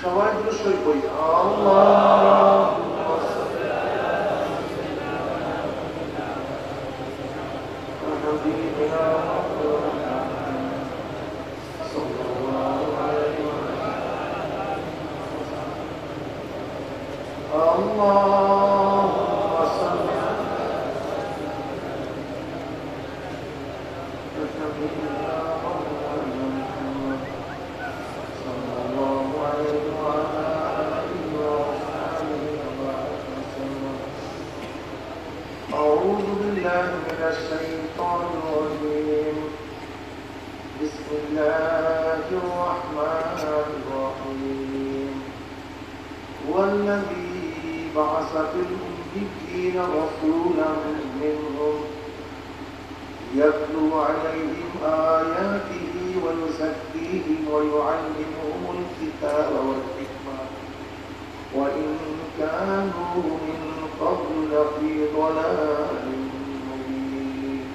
সবাই দুরূদ শরীফ পড়ি। আল্লাহ أعوذ بالله من الشيطان الرجيم بسم الله الرحمن الرحيم هو الذي بعث في الأميين رسولا منهم يتلو عليهم آياته ويزكيهم ويعلمهم الكتاب والحكمة وإن كانوا من قبل لفي ضلال مبين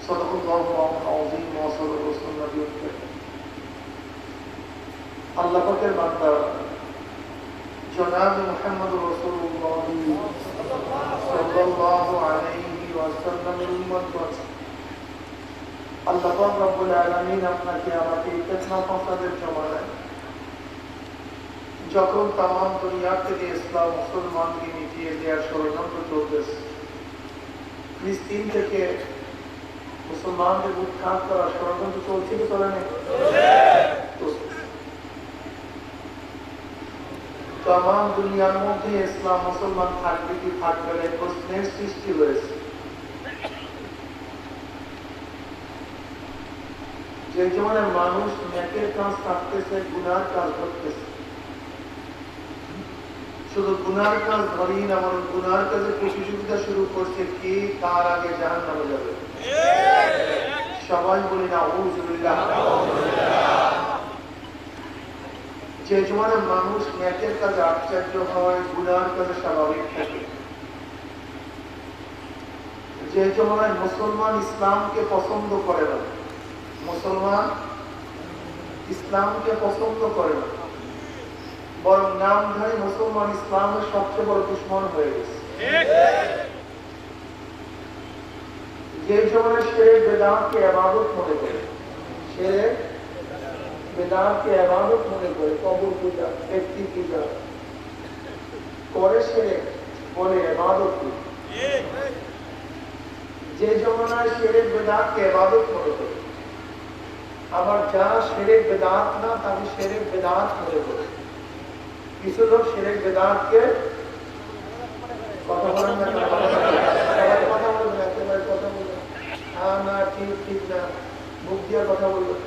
صدق الله العظيم وصدق رسول النبي الكريم আল্লাহ পাকের বান্দা জনাব মুহাম্মদ রাসূলুল্লাহ সাল্লাল্লাহু আলাইহি ওয়াসাল্লামের উম্মত আছে। আল্লাহ পাক রব্বুল আলামিন আপনাকে আমাকে ফিতনা ফাসাদের জমানায় যখন তামাম দুনিয়া থেকে ইসলাম মুসলমানকে মিটিয়ে দেওয়ার ষড়যন্ত্র চলতেছে, ফিলিস্তিন থেকে মুসলমানদের উৎখাত করার ষড়যন্ত্র চলছে কি চলে নেই? তামাম দুনিয়ার মধ্যে ইসলাম মুসলমান থাকবে কি থাকবে না প্রশ্নের সৃষ্টি হয়েছে। যে জমানে মানুষ নেকের কাজ থাকতেছে, গুনার কাজ করতেছে, শুধু গুনার কাজ ধরেই না, বরং গুনার কাজে প্রতিযোগিতা শুরু করছে কে কার আগে জাহান্নামে যাবে। সবাই বলি না আউযুবিল্লাহ। যে জমানে মানুষ নেকের কাজে আশ্চর্য হয়, গুনার কাজে স্বাভাবিক থাকে, যে জমানায় মুসলমান ইসলামকে পছন্দ করে না, মুসলমান ইসলামকে পছন্দ করে না, বরং নামধারী মুসলমান ইসলামের সবচেয়ে বড় দুশমন হয়ে গেছে। যে জমানায় শিরক বিদআতকে ইবাদত মনে করে, শিরক বিদআতকে ইবাদত মনে করে, কবর পূজা, ব্যক্তি পূজা করে, শিরক বলে ইবাদত করে। যে জমানায় শিরক বিদআতকে ইবাদত মনে করে, আবার যারা শিরক বিদআত না তাকে শিরক বিদআত মনে করে। কিছু লোক শিরক বিদআতকে কথা বলেন না, কথা বলবেন, একেবারে কথা বলবেন, হ্যাঁ না ঠিক ঠিক না, মুখ দিয়ে কথা বলবেন।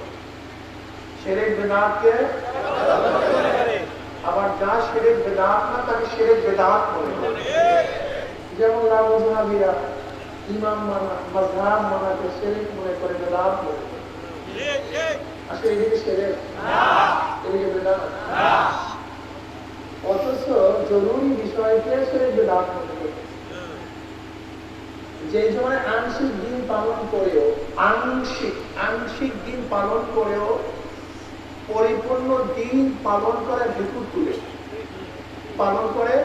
শিরক বিদআতকে, আবার যা শিরক বিদআত না তাকে শিরক বিদআত মনে করে। যেমন লামুজহাবিরা ইমাম মানা, মাযহাব মানাকে শিরক মনে করে, বিদআত মনে করে। আসলে এদিকে শিরক না, এদিকে বিদআত না। অথচ জরুরি বিষয়কে শিরক বিদআত মনে করে। যে সময় আংশিক দিন পালন করেও, আংশিক দিন পালন করেও পরিপূর্ণ দিন পালন করে ভিতর তুলে পালন করে,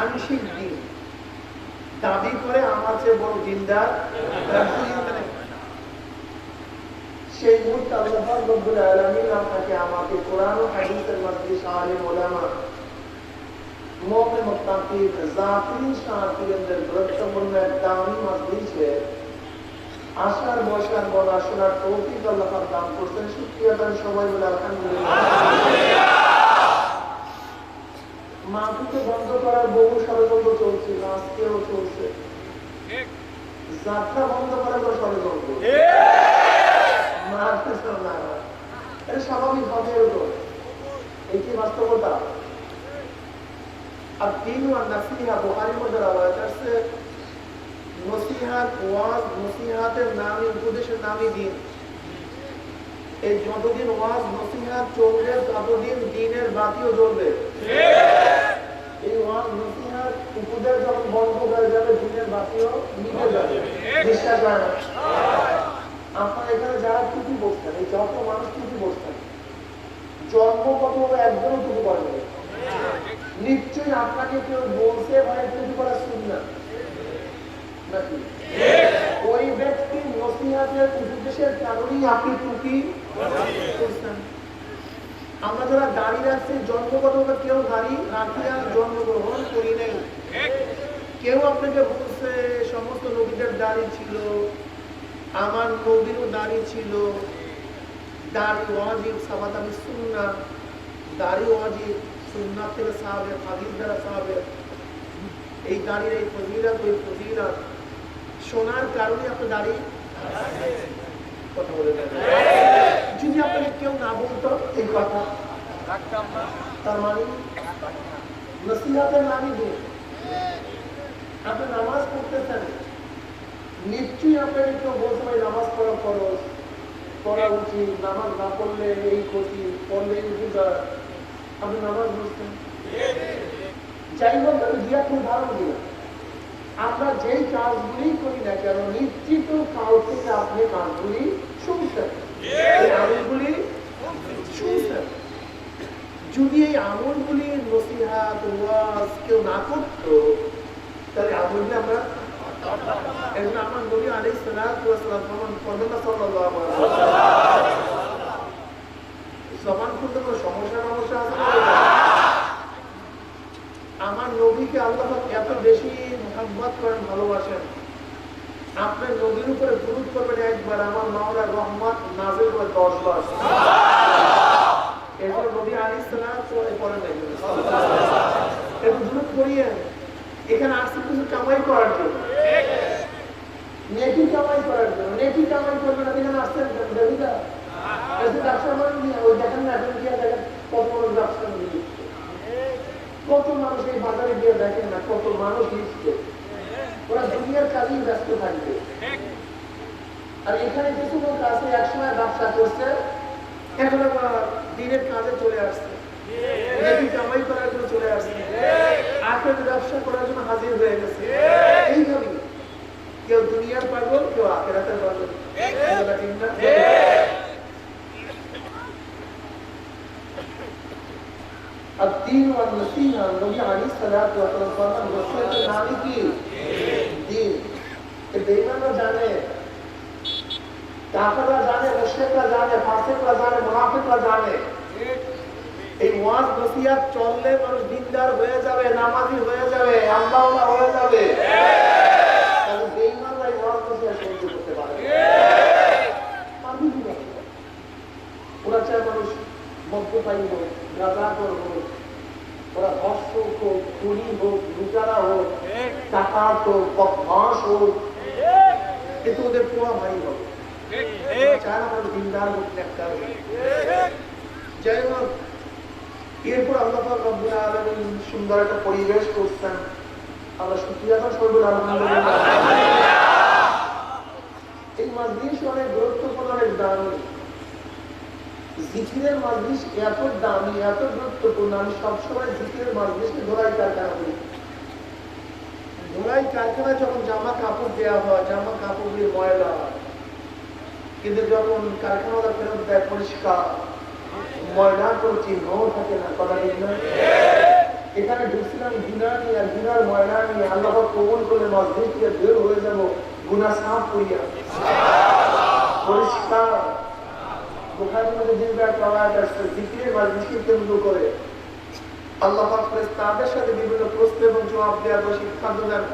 আংশিক দিন দাবি করে আমার চেয়ে বড় দিনদার, সেই মুহূর্তে আল্লাহ রাব্বুল আলামিন আপনাকে আমাকে কোরআন ও হাদিসের মজলিস, আলেম ওলামা, মুমিন মুত্তাকিন, জাকিরিন, শাকিরিনদের গুরুত্বপূর্ণ এক দামি মজলিসে আসার, বসার, বলা, শোনার তৌফিক আল্লাহ পাক দান করছেন। শুকরিয়া দান সবাই বলে আলহামদুলিল্লাহ। মাহফিলকে বন্ধ করার বহু ষড়যন্ত্র চলছে, আজকেও চলছে। যাত্রা বন্ধ করার ষড়যন্ত্র, এটা স্বাভাবিক হবে, এই কি বাস্তবতা। আর দিন আর নাসিহা, বুখারীর মধ্যে রওয়ায়াত আছে, নসিহত, ওয়াজ, নসিহতের নামই, উপদেশের নামই দিন। এই যতদিন ওয়াজ নসিহত চলবে ততদিন দিনের বাতিও জ্বলবে। এই ওয়াজ নসিহত উপদেশ যখন বন্ধ হয়ে যাবে, দিনের বাতিও নিভে যাবে। বিশ্বাস হয় না? আপনার এখানে যারা টুপি বসতেন, এই যত মানুষ টুপি বসতেন, জন্মগতভাবে একদমই টুকু করেনি। নিশ্চয়ই আপনাকে কেউ বলছে ভাই টুকু করা সুন্নাত নাকি? ওই ব্যক্তি নসিহতের উপদেশের কারণেই আপনি টুপি করছেন। আমরা যারা দাড়ি রাখছি জন্মগতভাবে কেউ দাড়ি রাখি আর জন্মগ্রহণ করি নাই। কেউ আপনাকে বলছে সমস্ত নবীদের দাড়ি ছিল, আমার নবীরও দাড়ি ছিল, দাড়ি ওয়াজিব সাবাতাবি সুন্নাত, দাড়ি ওয়াজিব সুন্নাত থেকে সাহাবের, হাদিস দ্বারা সাহাবের। এই দাড়ির এই ফজিলত, ওই ফজিলত শোনার কারণে আপনি দাড়ি কথা বলে দেন। যদি আপনাকে কেউ না বলতো এই কথা, তার মানে নসিহতের নামই দিন। আপনি নামাজ পড়তেছেন, নিশ্চয়ই আপনাকে কেউ বলতে পারে নামাজ পড়া খরচ, পড়া উচিত, নামাজ না পড়লে এই ক্ষতি, পড়লে এই বুঝা, আপনি নামাজ বুঝতেন। যাই হোক, আমি দিয়ে আপনি ধারণ দিলাম, আমরা যেই কাজগুলি করি না কেন নিশ্চিত কাল থেকে আপনি কাজগুলি শুনছেন, এই আমলগুলি শুনছেন। যদি এই আমলগুলি নসিহত ওয়াজ কেউ না করতো তাহলে আমলগুলি আমরা এখন আমার নবী আলাইহিস সালাতু ওয়াস সালাম সাল্লাল্লাহু আলাইহি ওয়াসাল্লাম জবান খুলতে কোনো সমস্যা আছে? আমার নবীকে আল্লাহ এত বেশি মুহাব্বত করেন, ভালোবাসেন, আপনার নবীর উপরে দুরূদ করবেন একবার, আমার মাওলার রহমত নাযিল করে 10 বার। এরপর নবী আলাইহিস সালাতু ওয়াস পড়েন না, একটু দুরূদ পড়িয়েন। এখানে আসছে কিছু কামাই করার জন্য, নেকি কামাই করার জন্য। নেকি কামাই করবেন না, এখানে আসছেন দেবিকা এসে ব্যবসা করেন নিয়ে ওই দেখেন না, এখন গিয়ে দেখেন কত মানুষ ব্যবসা নিয়ে, কত মানুষ এই বাজারে গিয়ে দেখেন না, কত মানুষ লিখছে, ওরা দুনিয়ার কাজেই ব্যস্ত থাকবে। আর এখানে কিছু লোক আছে একসময় ব্যবসা করছে, এখন আবার দিনের কাজে চলে আসছে, নেকি কামাই করার জন্য চলে আসছে, আখেরাত ব্যবসা করার জন্য হাজির হয়ে গেছে। এইভাবে কেউ দুনিয়ার পাগল, কেউ আখেরাতের পাগল। ঠিক না? الدين والنصيحة النبي عليه الصلاة والسلام নসিহতের নামই কি? দ্বীন। বেঈমানরা জানে, কাফেররা জানে, মুশরিকরা জানে, ফাসিকরা জানে, মুনাফিকরা জানে এই ওয়াজ নসিহত চললে মানুষ দিনদার হয়ে যাবে, নামাজি হয়ে যাবে, আল্লাহওয়ালা হয়ে যাবে। তাহলে বেঈমানরা এই ওয়াজ নসিহত সহ্য করতে পারে না। ওরা চায় মানুষ মদ্যপায়ী হোক, গাঁজাখোর হোক, ওরা ধর্ষক হোক, খুনি হোক, লুটারা হোক, ডাকাত হোক, বদমাশ হোক, কিন্তু ওদের পোয়া ভাই হোক, চায় না মানুষ দিনদার হোক, নেককার হোক। যাই হোক, এরপর আল্লাহ পাক রব্বুল আলামিন সুন্দর একটা পরিবেশ করছেন। আমরা শুকরিয়া আদায় করব আলহামদুলিল্লাহ। এই মাজলিস অনেক গুরুত্বপূর্ণ, অনেক দামি। জিকিরের মাজলিস এত দামি, এত গুরুত্বপূর্ণ, আমি সবসময় জিকিরের মাজলিসকে ধরাই কারখানা করি। ধরাই কারখানায় যখন জামা কাপড় দেওয়া হয়, জামা কাপড়গুলি ময়লা, কিন্তু যখন কারখানাটা ফেরত দেয় পরিষ্কার, ময়লার কোনো চিহ্নও থাকে না। কথা ঠিক না? এখানে ঢুকছিলাম গুনাহ নিয়ে, আর গুনার ময়লা নিয়ে, আল্লাহ কবুল করলে মাজলিস থেকে বের হয়ে যাব গুনাহ সাফ করিয়া, পরিষ্কার। বুখারীর মধ্যে দীর্ঘ আয়াত আছে, জিকিরের মাজলিসকে কেন্দ্র করে আল্লাহ পাক ফেরেশতাদের সাথে বিভিন্ন প্রশ্ন এবং জবাব দেওয়ার সিদ্ধান্ত দেন।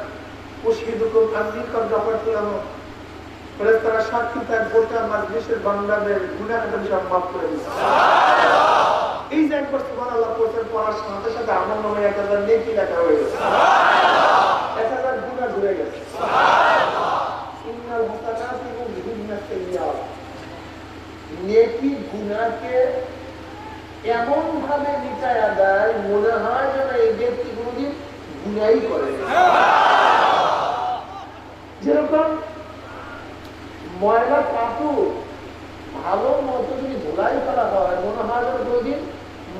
উশহিদুকুম আন্নী কাদ গাফারতু লাহুম, ফেরেশতারা সাক্ষী দেন গোটা মাজলিসের বান্দাদের গুনাহটা সব মাফ করে দিয়েছে। সুবহানাল্লাহ। এই যে একবার সুবহানাল্লাহ পড়ছেন, পড়ার সাথে সাথে আমলনামায় 1000 নেকি লেখা হয়ে গেছে। সুবহানাল্লাহ। 1000 গুনাহ ধরে গেছে। সুবহানাল্লাহ। ইন্নাল হাসানাতি ইউযহিবুন সাইয়্যাত, নেকি গুনাহকে এমন ভাবে মিটায়া দেয়, মনে হয় যেন এই ব্যক্তি কোনদিন গুনাহই করে। যেরকম ময়লা কাপড় ভালো মতো যদি ধোলাই করা হয়, মনে হয় যেন কোনদিন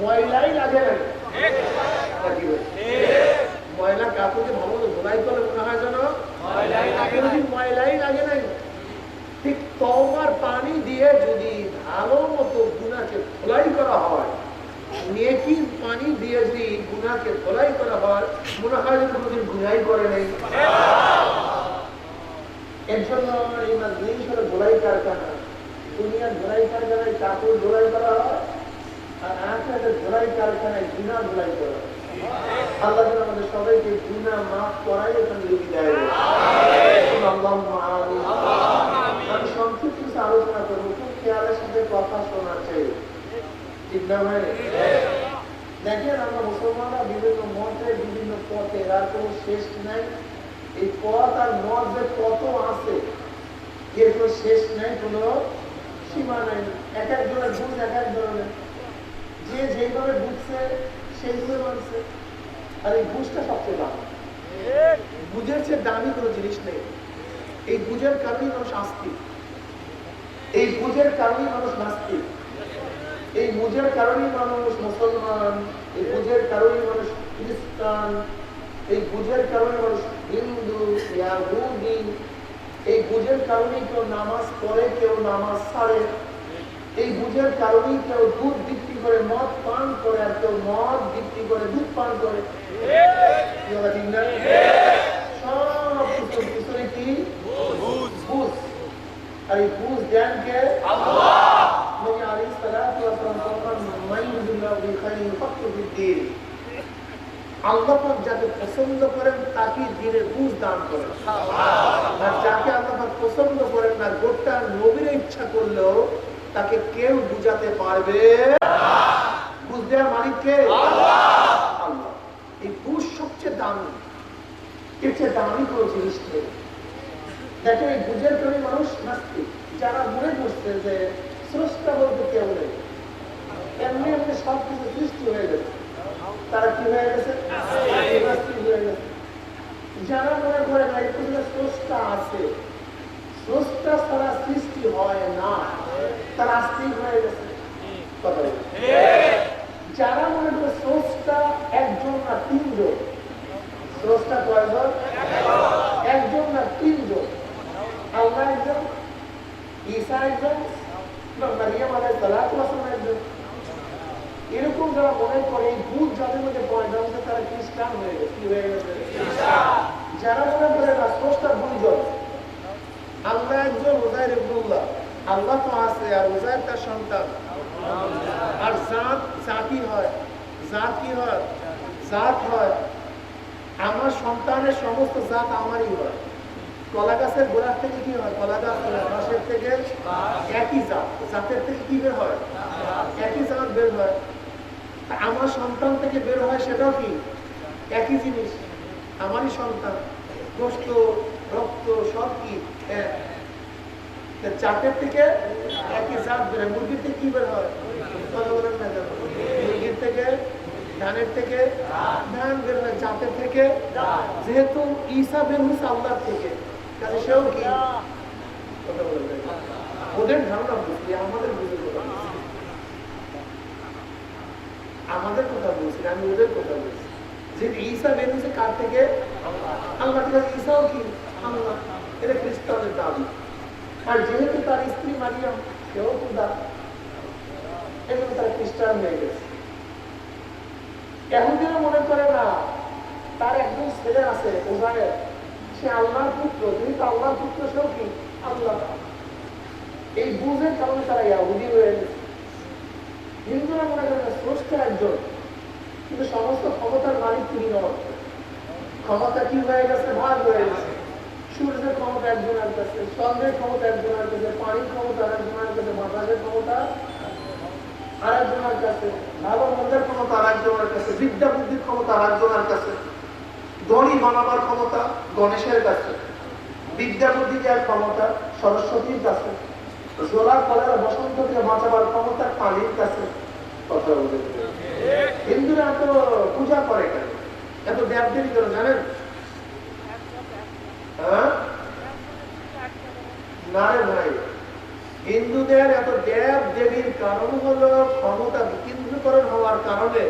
ময়লাই লাগে না। ময়লা কাপড় যে ভালো মতো ধোলাই করলে মনে হয় যেন কোনদিন ময়লাই লাগে নাই। ঠিক তওবার পানি দিয়ে যদি ভালো মতো গুনাহকে ধোলাই করা হয়, নেকির পানি দিয়ে যদি গুনাহকে ধোলাই করা হয়, মনে হয় যে কোনোদিন গুনাহই করে নেই। এর জন্য এই মাজলিস হলো ধোলাই কারখানা। দুনিয়ার ধোলাই কারখানায় কাপড় ধোলাই করা হয়, আর আখিরাতের ধোলাই কারখানায় গুনাহ ধোলাই করা হয়। আল্লাহ যেন আমাদের সবাইকে গুনাহ মাফ করাই এখানে লিখে দেয়। আমি সংক্ষিপ্ত কিছু আলোচনা করবো, খুব খেয়ালের সাথে কথা শোনা চাই, ঠিক না ভাই? দেখেন, আমরা মুসলমানরা বিভিন্ন মতে বিভিন্ন পথে, আর কোনো শেষ নাই। এই পথ আর মত যে কত আছে, এর কোনো শেষ নাই, কোনো সীমা নাই। এক একজনের বুঝ এক এক ধরনের, যে যেভাবে বুঝছে সেইভাবে মানছে। আর এই বুঝটা সবচেয়ে দাম। বুঝের চেয়ে দামি কোনো জিনিস নেই। এই বুঝের কারণেই মানুষ আস্তিক, এই বুঝের কারণেই মানুষ নাস্তিক, এই বুঝের কারণেই মানুষ মুসলমান, এই বুঝের কারণেই মানুষ খ্রিস্টান, এই বুঝের কারণে মানুষ হিন্দু, ইয়াহুদি। এই বুঝের কারণেই কেউ নামাজ পড়ে, কেউ নামাজ ছাড়ে। এই বুঝের কারণেই কেউ দুধ বিক্রি করে মদ পান করে, আর কেউ মদ বিক্রি করে দুধ পান করে। ঠিক না? সব কিছুর পিছনে কি? বুঝ। আর এই বুঝ দেন কে? আল্লাহ। নবী আলাইহিস সালাতু ওয়াস সালাম মাইয়ুদুল্লাহ বিখাইরিন ফাকরুদ্দিন। আল্লাহ পাক যাকে পছন্দ করেন তাকে দ্বীনের বুঝ দান করেন। আর যাকে আল্লাহ পাক পছন্দ করেন না, গোটা নবীর ইচ্ছা করলেও তাকে কেউ বুঝাতে পারবে না। বুঝ দেওয়ার মালিক কে? আল্লাহ। এই বুঝ সবচেয়ে দামি, এর চেয়ে দামি কোনো জিনিস নেই। দেখেন, এই বুঝের কারণে মানুষ নাস্তিক। যারা মনে করছে যে স্রষ্টা বলতে কেউ নেই, এমনি এমনি সব কিছু সৃষ্টি হয়ে গেছে, তারা কি হয়ে গেছে? নাস্তিক হয়ে গেছে। যারা মনে করে না এই পৃথিবীতে স্রষ্টা আছে, স্রষ্টা ছাড়া সৃষ্টি হয় না, তারা আস্তিক হয়ে গেছে। যারা মনে করে স্রষ্টা একজন না তিনজন, স্রষ্টা কয়জন? একজন না তিনজন। আল্লাহ একজন, ঈসা একজন, মারিয়াম আলাইহিস সালাতু ওয়াস সালাম একজন। এরকম যারা মনে করে, এই বুঝ যাদের মধ্যে পয়দা হচ্ছে, তারা খ্রিস্টান হয়ে গেছে। কি হয়ে গেছে? যারা মনে করে না স্রষ্টা দুইজন, আল্লাহ একজন, উযাইর ইবনুল্লাহ, আল্লাহ তো আছে আর উযাইর তার সন্তান। আর জাত জাতি হয়, জাত কি হয়? জাত হয়। আমার সন্তানের সমস্ত জাত আমারই হয়। কলা গাছের গোড়ার থেকে কি হয়? কলা গাছ গাছের থেকে একই জাত, জাতের থেকে কি বের হয়? একই জাত বের হয়। আমার সন্তান থেকে বের হয়, সেটাও কি একই জিনিস, আমারই সন্তান। গোশত, রক্ত সব কি এক। জাতের থেকে একই জাত বের হয়। মুরগির থেকে কি বের হয়? মুরগির থেকে, ধানের থেকে ধান বের হয়, জাতের থেকে। যেহেতু ঈসা বের হয়েছে আল্লাহর থেকে, কাজে সেও কি? ওদের ধারণা বুঝলি, আমাদের বুঝে কথা বলছি, আমাদের কথা বলছি, আমি ওদের কথা বলছি। যে ঈসা বের হয়েছে কার থেকে? আল্লাহ থেকে। ঈসাও কি? আল্লাহ। এটা খ্রিস্টানদের দাবি। আর যেহেতু তার স্ত্রী মারিয়াম, সেও খুদা, এজন্য তারা খ্রিস্টান হয়ে গেছে। ইহুদিরা মনে করে না তার একজন ছেলে আছে উযাইর, সে আল্লাহর পুত্র, তিনি তো আল্লাহর পুত্র, সেও কি? আল্লাহ। এই বুঝের কারণে তারা ইহুদি হয়ে গেছে। হিন্দুরা মনে করে না স্রষ্টা একজন, কিন্তু সমস্ত ক্ষমতার মালিক তিনি নন। ক্ষমতা কি হয়ে গেছে? ভাগ হয়ে গেছে। সূর্যের ক্ষমতা একজনের কাছে, চন্দ্রের ক্ষমতা একজনের কাছে, পানির ক্ষমতা আরেকজনের কাছে, বাতাসের ক্ষমতা আরেকজনের কাছে, ভালো মন্দের ক্ষমতা আরেকজনের কাছে, বিদ্যা বুদ্ধির ক্ষমতা আরেকজনের কাছে, ধনী বানাবার ক্ষমতা গণেশের কাছে, বিদ্যা বুদ্ধি দেওয়ার ক্ষমতা সরস্বতীর কাছে, জোলা কলেরা বসন্ত থেকে বাঁচাবার ক্ষমতা পানির কাছে। কথা বলতে হিন্দুরা এত পূজা করে কেন, এত দেবদেবী কেন জানেন? না রে ভাই, হিন্দুদের এত দেব দেবীর কারণ হলো ক্ষমতা বিকেন্দ্রীকরণ হওয়ার কারণে।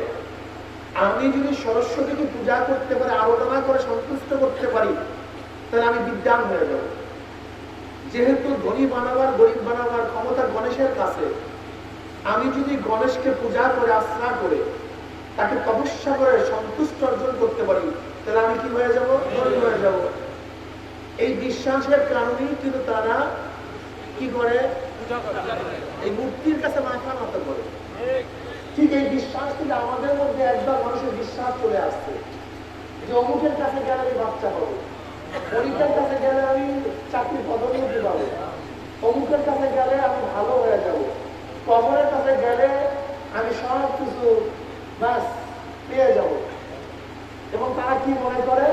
আমি যদি সরস্বতীকে পূজা করতে পারি, আরাধনা করে সন্তুষ্ট করতে পারি, তাহলে আমি বিদ্বান হয়ে যাব। যেহেতু ধনী বানাবার গরিব বানাবার ক্ষমতা গণেশের কাছে, আমি যদি গণেশকে পূজা করে আশ্রা করে তাকে তপস্যা করে সন্তুষ্ট অর্জন করতে পারি, তাহলে আমি কি হয়ে যাব? ধনী হয়ে যাব। এই বিশ্বাসের কারণেই কিন্তু তারা কি করে? এই মূর্তির কাছে মাথা নত করে। ঠিক এই বিশ্বাস থেকে আমাদের মধ্যে একবার মানুষের বিশ্বাস চলে আসছে যে অমুকের কাছে গেলে আমি বাচ্চা পাবো, অমুকের কাছে গেলে আমি চাকরি পদোন্নতি পাবো, অমুকের কাছে গেলে আমি ভালো হয়ে যাব, কবরের কাছে গেলে আমি সব কিছু ব্যাস পেয়ে যাব। এবং তারা কি মনে করে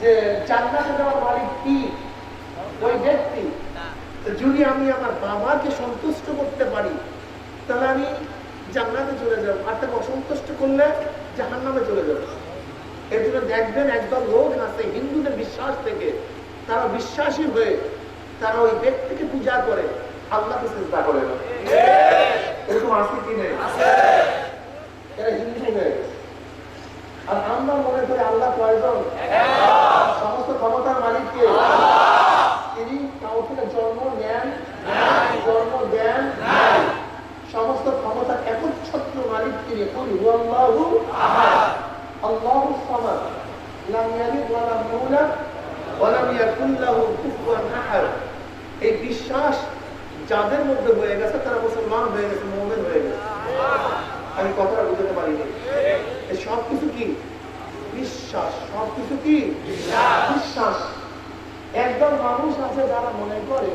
যে জান্নাতে যাওয়ার মালিক কি? ওই ব্যক্তি। যদি আমি আমার বাবাকে সন্তুষ্ট করতে পারি তাহলে আমি জান্নাতে চলে যাব, আর তাকে অসন্তুষ্ট করলে জাহান্নামে চলে যাব। এর জন্য দেখবেন একদল লোক আছে হিন্দুদের বিশ্বাস থেকে, তারা বিশ্বাসী হয়ে তারা ওই ব্যক্তিকে পূজা করে, আল্লাহকে সিজদা করে না। এরকম আছে কি নেই? এরা হিন্দু হয়ে গেছে। আর আমরা মনে করি আল্লাহ কয়জন? সমস্ত ক্ষমতার মালিক কে? তিনি কাউ থেকে জন্ম নেন, জন্ম দেন, সমস্ত ক্ষমতার একচ্ছত্র মালিক তিনি। কুল হুয়াল্লাহু আহাদ আল্লাহুস সামাদ লাম ইয়ালিদ ওয়া লাম ইউলাদ ওয়া লাম ইয়াকুল লাহু কুফুয়ান আহাদ। এই বিশ্বাস যাদের মধ্যে হয়ে গেছে তারা মুসলমান হয়ে গেছে, মুমিন হয়ে গেছে। আমি কথাটা বুঝতে পারিনি। এই সব কিছু কি? বিশ্বাস। সব কিছু কি? বিশ্বাস। একদম মানুষ আছে যারা মনে করে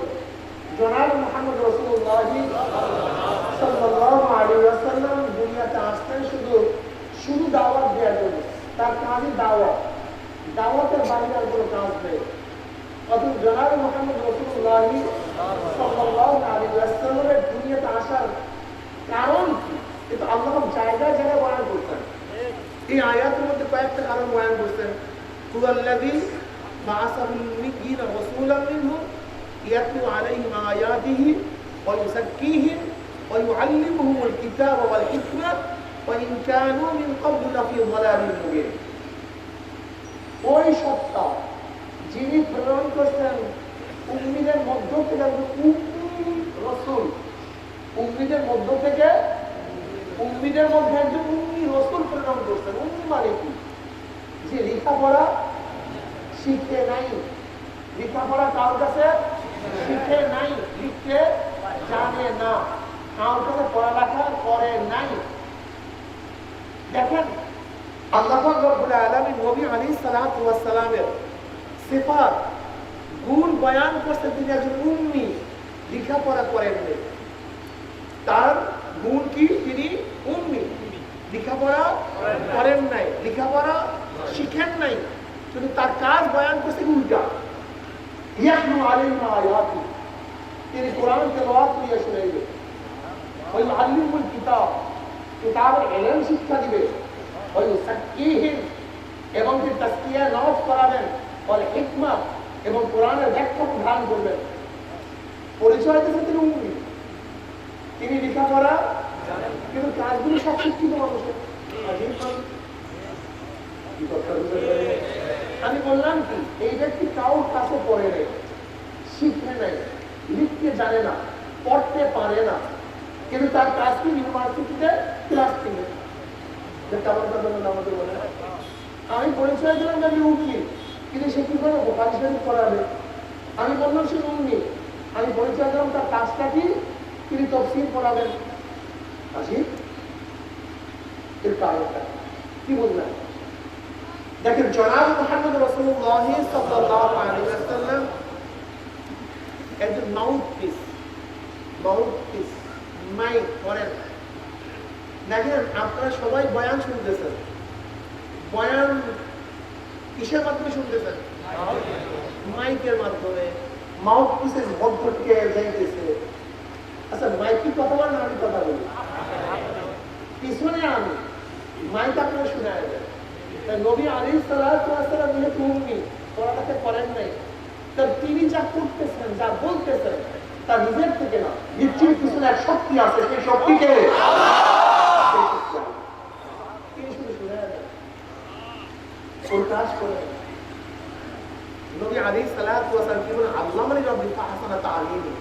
জনাব মুহাম্মদ রাসূলুল্লাহ সাল্লাল্লাহু আলাইহি ওয়াসাল্লাম দুনিয়াতে আসতেন শুধু দাওয়াত দেওয়ার জন্য, তার কাজই দাওয়াত, দাওয়াতের বাইরে আর কোনো কাজ নেই। অথচ জনাব মুহাম্মদ রাসূলুল্লাহ সাল্লাল্লাহু আলাইহি ওয়াসাল্লামের দুনিয়াতে আসার কারণ কি? কিন্তু আল্লাহ জায়গায় জায়গায় বয়ান করতেন। এই আয়াতের মধ্যে কয়েকটা কারণ বয়ান করতেন। হুয়াল্লাযী বা'আসা ফিল উম্মিয়্যিনা রাসূলাম মিনহুম ইয়াতলু আলাইহিম আয়াতিহি ওয়া ইউযাক্কিহিম ওয়া ইউআল্লিমুহুমুল কিতাবা ওয়াল হিকমাহ ওয়া ইন কানূ মিন ক্বাবলু লাফি যালালিন মুবিন। ওই সত্তা যিনি প্রেরণ করছেন উম্মীদের মধ্য থেকে উম্মী রাসূল, উম্মীদের মধ্য থেকে উম্মীদের মধ্যে একজন উম্মী রাসূল প্রেরণ করছেন। উম্মী মানে কি? যে লেখাপড়া শিখে নাই, লেখাপড়া কার কাছে শিখে নাই, লিখতে জানে না, কার কাছে পড়ালেখা করে নাই। দেখেন আল্লাহ পাক রব্বুল আলামিন নবী আলাইহিস সালাতু ওয়াস সালামের সিফাত গুণ বয়ান করতে তিনি একজন উম্মী, লেখাপড়া করেননি। তার গুণ কি? তিনি উম্মী, লেখাপড়া করেন নাই, লেখাপড়া শিখেন নাই, কিন্তু তার কাজ বয়ান করছে উল্টা। ইয়াতলু আলাইহিম আয়াতি, তিনি কোরআন তেলাওয়াত করে শোনাইবেন। ওয়া ইউআল্লিমুল কিতাব, কিতাবের ইলম শিক্ষা দিবে। ওয়া ইউযাক্কিহিম, এবং তিনি তাসকিয়া নফস করাবেন। ওয়াল হিকমাহ, এবং কোরআনের ব্যাখ্যা প্রদান করবেন। পরিচয় দিয়েছে তিনি উম্মী, তিনি লেখাপড়া জানেন, কিন্তু কাজগুলো সব শিক্ষিত মানুষের। আমি বললাম কি, এই ব্যক্তি কারোর কাছে পড়ে নেই, শিখে নাই, লিখতে জানে না, পড়তে পারে না, কিন্তু তার কাজ কি? ইউনিভার্সিটিতে ক্লাস নিবে। আমি পরিচয় দিলাম আমি উম্মী, কিন্তু সে কি করে বুখারী শরীফ পড়াবে? আমি বললাম সে উম্মী, আমি পরিচয় দিলাম তার কাজটা কি? তিনি তাফসীর পড়াবেন। এর কারণটা কি বললেন? দেখেন জনাব মুহাম্মদ রাসূলুল্লাহ সাল্লাল্লাহু আলাইহি ওয়াসাল্লাম একজন মাউথপিস, মাইক করেন। দেখেন আপনারা সবাই বয়ান শুনতেছেন, বয়ান কিসের মাধ্যমে শুনতেছেন? মাইকের মাধ্যমে, মাউথপিসের মধ্য থেকে যাইতেছে। আচ্ছা মাইক কি কথা বলেন? আমি কথা বলি, পিছনে আমি মাইক আপনারা শুনে আসবেন। নবী আলাইহিস সালাতু ওয়াস সালাম যেহেতু উম্মী, পড়ালেখা করেন নাই, তার তিনি যা করতেছেন, যা বলতেছেন, তার নিজের থেকে না, নিশ্চয়ই পিছনে এক শক্তি আছে। সেই শক্তিকে তিনি শুধু শুনে আসবেন, প্রকাশ করেন। নবী আলাইহিস সালাতু ওয়াস সালাম কি বলেন? আল্লামানি রাব্বি ফাহসানা তা'লিমি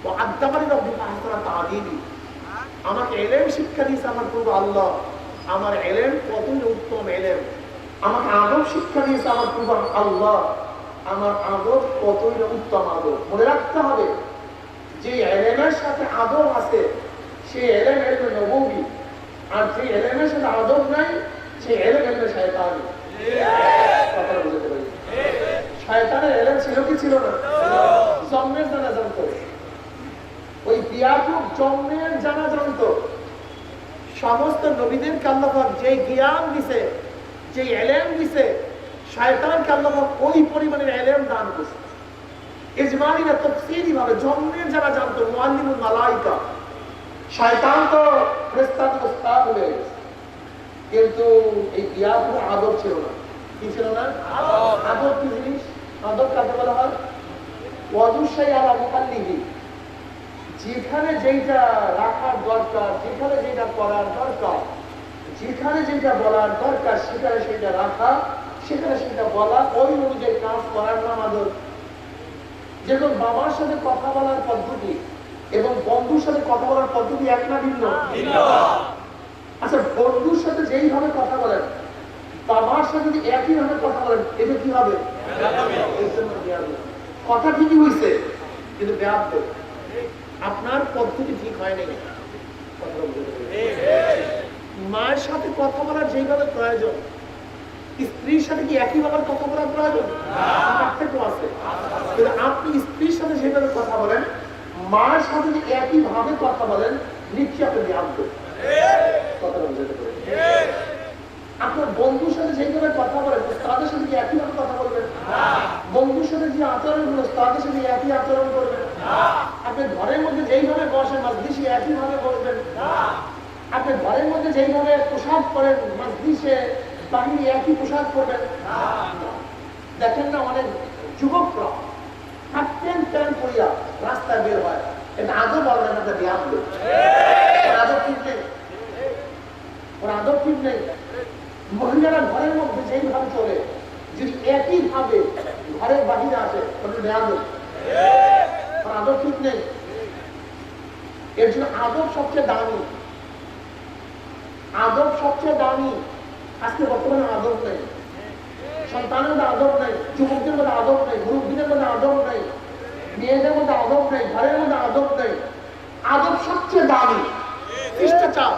ওয়া আদ্দাবানি রাব্বি ফাহসানা তা'দিবি। আমাকে এলেম শিক্ষা দিয়েছে আমার প্রভু আল্লাহ, আমার এলেম কতই উত্তম এলেম। আমাকে আদব শিক্ষা দিয়েছে আমার প্রভু আল্লাহ, আমার আদব কতই উত্তম আদব। মনে রাখতে হবে যে এলেমের সাথে আদব আছে সে এলেম এলমে নববী, আর যে এলেমের সাথে আদব নাই সে এলেম এলমে শয়তানি। কথাটা বুঝতে পারি? শয়তানের এলেম ছিল কি ছিল না? জন্মের জানা জানতো, ওই ইয়াকুব জন্মের জানা জানতো। সমস্ত নবীদেরকে আল্লাহ পাক যে জ্ঞান দিছে, যে এলেম দিছে, শয়তানকে আল্লাহ পাক ওই পরিমাণের এলেম দান করছে। ইজমালি না তাফসীরি ভাবে জন্মের যারা জানতো, মুআল্লিমুল মালায়েকা। শয়তান তো ফেরেশতাদের উস্তাদ হয়ে গেছে, কিন্তু এই ইয়াকুবের আদব ছিল না। কি ছিল না? আদব কি জিনিস? আদব কাকে বলা হয়? ওয়াজুশাই আলা মুকাল্লিহি, যেখানে যেটা রাখার দরকার, যেখানে যেটা করার দরকার, যেখানে যেটা বলার দরকার সেখানে সেটা রাখা, সেখানে সেটা বলা, ওই অনুযায়ী কাজ করার নাম আদব। যেমন বাবার সাথে কথা বলার পদ্ধতি এবং বন্ধুর সাথে কথা বলার পদ্ধতি এক না ভিন্ন? আচ্ছা, বন্ধুর সাথে যেইভাবে কথা বলেন, বাবার সাথে যদি একই ভাবে কথা বলেন, এটা কি হবে? কথা ঠিকই হয়েছে কিন্তু ব্যাপ্ত, আপনার পদ্ধতি ঠিক হয় নাই। মায়ের সাথে কথা বলার যেইভাবে প্রয়োজন, স্ত্রীর সাথে কি একই ভাবে কথা বলার প্রয়োজন? পার্থক্য আছে। কিন্তু আপনি স্ত্রীর সাথে যেভাবে কথা বলেন, মায়ের সাথে যদি একই ভাবে কথা বলেন, নিশ্চয়ই আপনি ব্যাপ্ত। কথাটা বুঝতে পারেন? আপনার বন্ধুর সাথে যেইভাবে কথা বলেন, তাদের সাথে কি একই ভাবে কথা বলবেন? বন্ধুর সাথে যে আচরণ গুলো, তাদের সাথে একই আচরণ করবেন। আপনি ঘরের মধ্যে যেইভাবে বসেন, মাজলিসে একই ভাবে বসবেন। আপনি ঘরের মধ্যে যেইভাবে পোশাক পরেন, মাজলিসে বাহিরে একই পোশাক পরবেন। দেখেন না, অনেক যুবকরা হাফ প্যান্ট প্যান্ট পরিয়া রাস্তায় বের হয়, এটা আদব বলবেন না, ব্যাপ্ত। আদব ঠিক নেই, ওর আদব ঠিক নেই। মহিলারা ঘরের মধ্যে যেইভাবে চলে, যদি একই ভাবে ঘরের বাহিরে আসে, ওটা বেয়াদব, আদব ঠিক নেই। এর জন্য আদব সবচেয়ে দামি, আদব সবচেয়ে দামি। আজকে বর্তমানে আদব নেই, সন্তানের মধ্যে আদব নেই, যুবকদের মধ্যে আদব নেই, মুরব্বীদের মধ্যে আদব নেই, মেয়েদের মধ্যে আদব নেই, ঘরের মধ্যে আদব নেই। আদব সবচেয়ে দামি, শিষ্টাচার।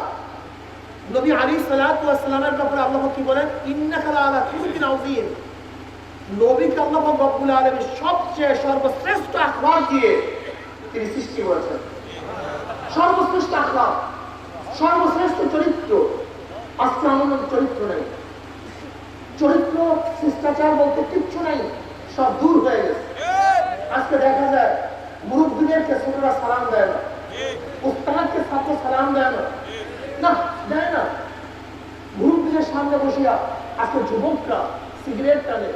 নবী আলাইহিস সালাতু ওয়াস সালামের ব্যাপারে আল্লাহ কি বলেন? ইন্নাকা লাআলা খুলুকিন আযীম। নবীকে আল্লাহ রব্বুল আলামিন সবচেয়ে সর্বশ্রেষ্ঠ আখলাক দিয়ে তিনি সৃষ্টি করেছেন। সর্বশ্রেষ্ঠ আখলাক, সর্বশ্রেষ্ঠ চরিত্র। আজকে আমাদের চরিত্র নেই, চরিত্র শিষ্টাচার বলতে কিচ্ছু নাই, সব দূর হয়ে গেছে। আজকে দেখা যায় মুরব্বীদেরকে ছোটরা সালাম দেয় না, উস্তাদকে ছাত্র সালাম দেয় না, না দেয় না। মুরব্বীদের সামনে বসিয়া আজকে যুবকরা সিগারেট টানে,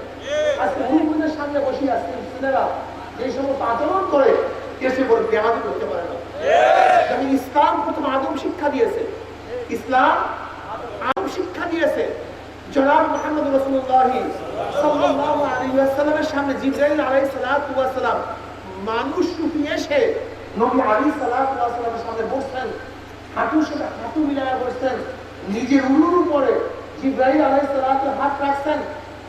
আজকে মুরব্বীদের সামনে বসিয়া ছেলেরা যে সমস্ত আচরণ করে, এসে বলে বেয়াদবি করতে পারে না। যেমন ইসলাম প্রথম আদম শিক্ষা দিয়েছে, ইসলাম আদম শিক্ষা দিয়েছে। জনাব মুহাম্মদ রাসূলুল্লাহ সাল্লাল্লাহু আলাইহি ওয়াসাল্লামের সামনে জিবরাইল আলাইহিস সালাতু ওয়াস সালাম মানুষ রূপে এসে নবী আলাইহিস সালাতু ওয়াস সালামের সামনে বসছেন, হাঁটুর সাথে হাঁটু মিলায়া বসছেন, নিজের উরুর উপরে জিবরাইল আলাইহিস সালাতু হাত রাখছেন,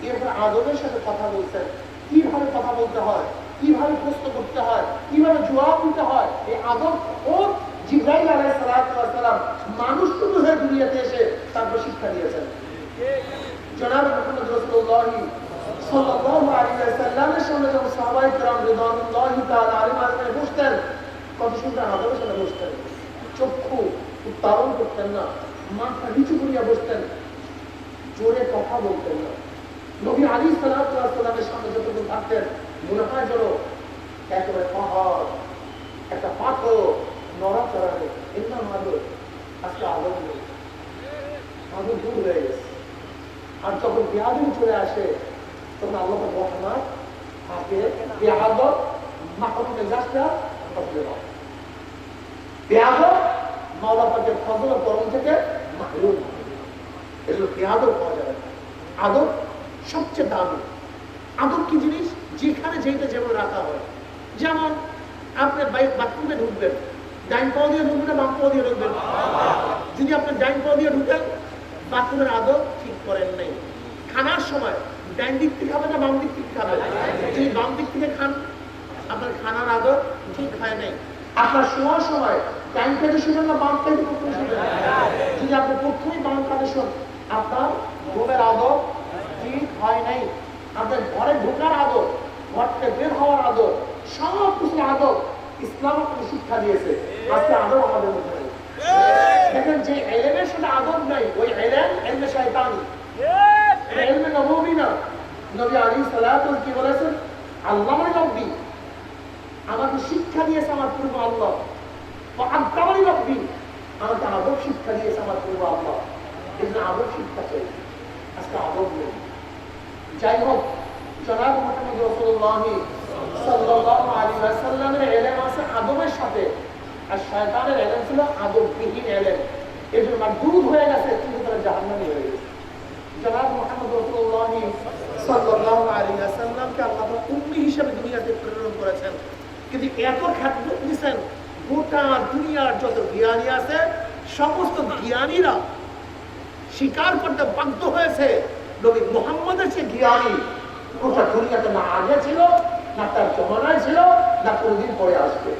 এরপর আদমের সাথে কথা বলছেন। কিভাবে কথা বলতে হয়, কিভাবে প্রশ্ন করতে হয়, কিভাবে জবাব দিতে হয়, এই আদব ও জিবরাইল আলাইহিস সালাতু ওয়াস সালাম মানুষ রূপে হয়ে দুনিয়াতে এসে তারপর শিক্ষা দিয়েছেন। জনাব মুহাম্মদ রাসূলুল্লাহ সাল্লাল্লাহু আলাইহি ওয়াসাল্লামের সামনে যখন সাহাবায়ে কেরাম রিদওয়ানুল্লাহি তাআলা আলাইহিম বসতেন, কত সুন্দর আদবের সাথে বসতেন, চক্ষু উত্তোলন করতেন না, মাথা নিচু করিয়া বসতেন, জোরে কথা বলতেন না। নবী আলাইহিস সালাতু ওয়াস সালামের সামনে যতক্ষণ থাকতেন, মনে হয় যেন একেবারে পাহাড়, একটা পাথর নড়াচড়া নেই। এমন আদব আজকে আদব নেই, আদব দূর হয়ে গেছে। আর যখন বেয়াদবি চলে আসে, তখন আল্লাহ রহমান থাকে বেয়াদব মাহরুম মেজাজটা বদলে দাও। বেয়াদব মাওলা পাকের ফজল ও করম থেকে মাহরুম, এগুলো বেয়াদব পাওয়া যাবে। আদব সবচেয়ে দামি। আদব কি জিনিস? যেখানে যেটা যেমন রাখা হয়। যেমন আপনি বাথরুমে ঢুকবেন, ডাইন পাও দিয়ে ঢুকবেন না বাম পাও দিয়ে ঢুকবেন? যদি আপনি ডাইন পাও দিয়ে ঢুকেন, বাথরুমের আদব ঠিক করেন নাই। খানার সময় ডাইন দিক থেকে খাবেন না বাম দিক থেকে খাবেন? যদি বাম দিক থেকে খান, আপনার খানার আদব ঠিক হয় নাই। আপনার শোয়ার সময় ডাইন কাজে শুনেন না বাম কাজে শুনেন? যদি আপনি প্রথমেই বাম কাজে শোন, আপনার ঘুমের আদব ঠিক হয় নাই। আপনার ঘরে ঢোকার আদব, ঘর থেকে বের হওয়ার আদব, সব কিছু আদব ইসলাম আপনাকে শিক্ষা দিয়েছে। আজকে আদব আমাদের মধ্যে নেই। দেখেন, যে এলেমের সাথে আদব নাই, ওই এলেম এলমে শয়তানি, এলমে নববী না। নবী আলাইহিস সালাতুল কি বলেছেন? আল্লাহ নবী আমাকে শিক্ষা দিয়েছে আমার পূর্ব আল্লাহ, আল্লাহ নবী আমাকে আদব শিক্ষা দিয়েছে আমার পূর্ব আল্লাহ। এই জন্য আদব শিক্ষা চাই। আজকে আদব নেই। যাই হোক, জনাব মুহাম্মদ রাসূলুল্লাহ সাল্লাল্লাহু আলাইহি ওয়াসাল্লামের ইলম আছে আদবের সাথে, আর শয়তানের ইলম ছিল আদববিহীন ইলম। এজন্য মারদুদ হয়ে গেছে, কিন্তু তারা জাহান্নামী হয়ে গেছে। জনাব মুহাম্মদ রাসূলুল্লাহ সাল্লাল্লাহু আলাইহি ওয়াসাল্লামকে আল্লাহ উম্মি হিসেবে দুনিয়াতে প্রেরণ করেছেন, কিন্তু এত খ্যাতমত দিয়েছেন, গোটা দুনিয়ার যত জ্ঞানী আছে সমস্ত জ্ঞানীরা স্বীকার করতে বাধ্য হয়েছে নবী মুহাম্মদের যে জ্ঞানী গোটা দুনিয়াতে না আগে ছিল, না তার জমানায় ছিল, না কোনদিন পরে আসবে।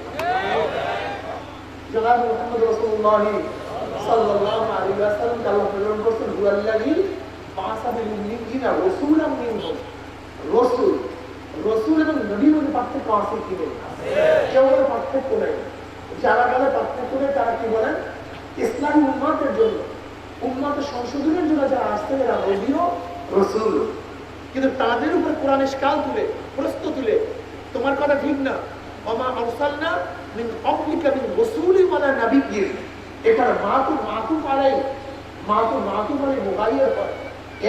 জনাব মুহাম্মদ রাসূলুল্লাহ সাল্লাল্লাহু আলাইহি ওয়াসাল্লাম আল্লাহ প্রেরণ করেছেন হুয়াল্লাযী বা'আসা বিল উম্মিয়্যিনা রাসূলাম মিনহুম। রাসূল, রাসূল এবং নবীর মধ্যে পার্থক্য আছে কি নেই? কেউ বলে পার্থক্য নেই। যারা বলে পার্থক্য নেই তারা কি বলেন? ইসলামী উম্মতের জন্য, উম্মতের সংশোধনের জন্য যারা আসছেন এরা নবীও রাসূল, কিন্তু তাদের উপর কোরআন ইশকাল তুলে, প্রশ্ন তুলে, তোমার কথা ঠিক না, ওমা আরসালনা মিন ক্বাবলিকা মিন রাসূলিন ওয়ালা নাবিয়্যিন। এটা মাতুফ আলাই মুগায়্যার হয়,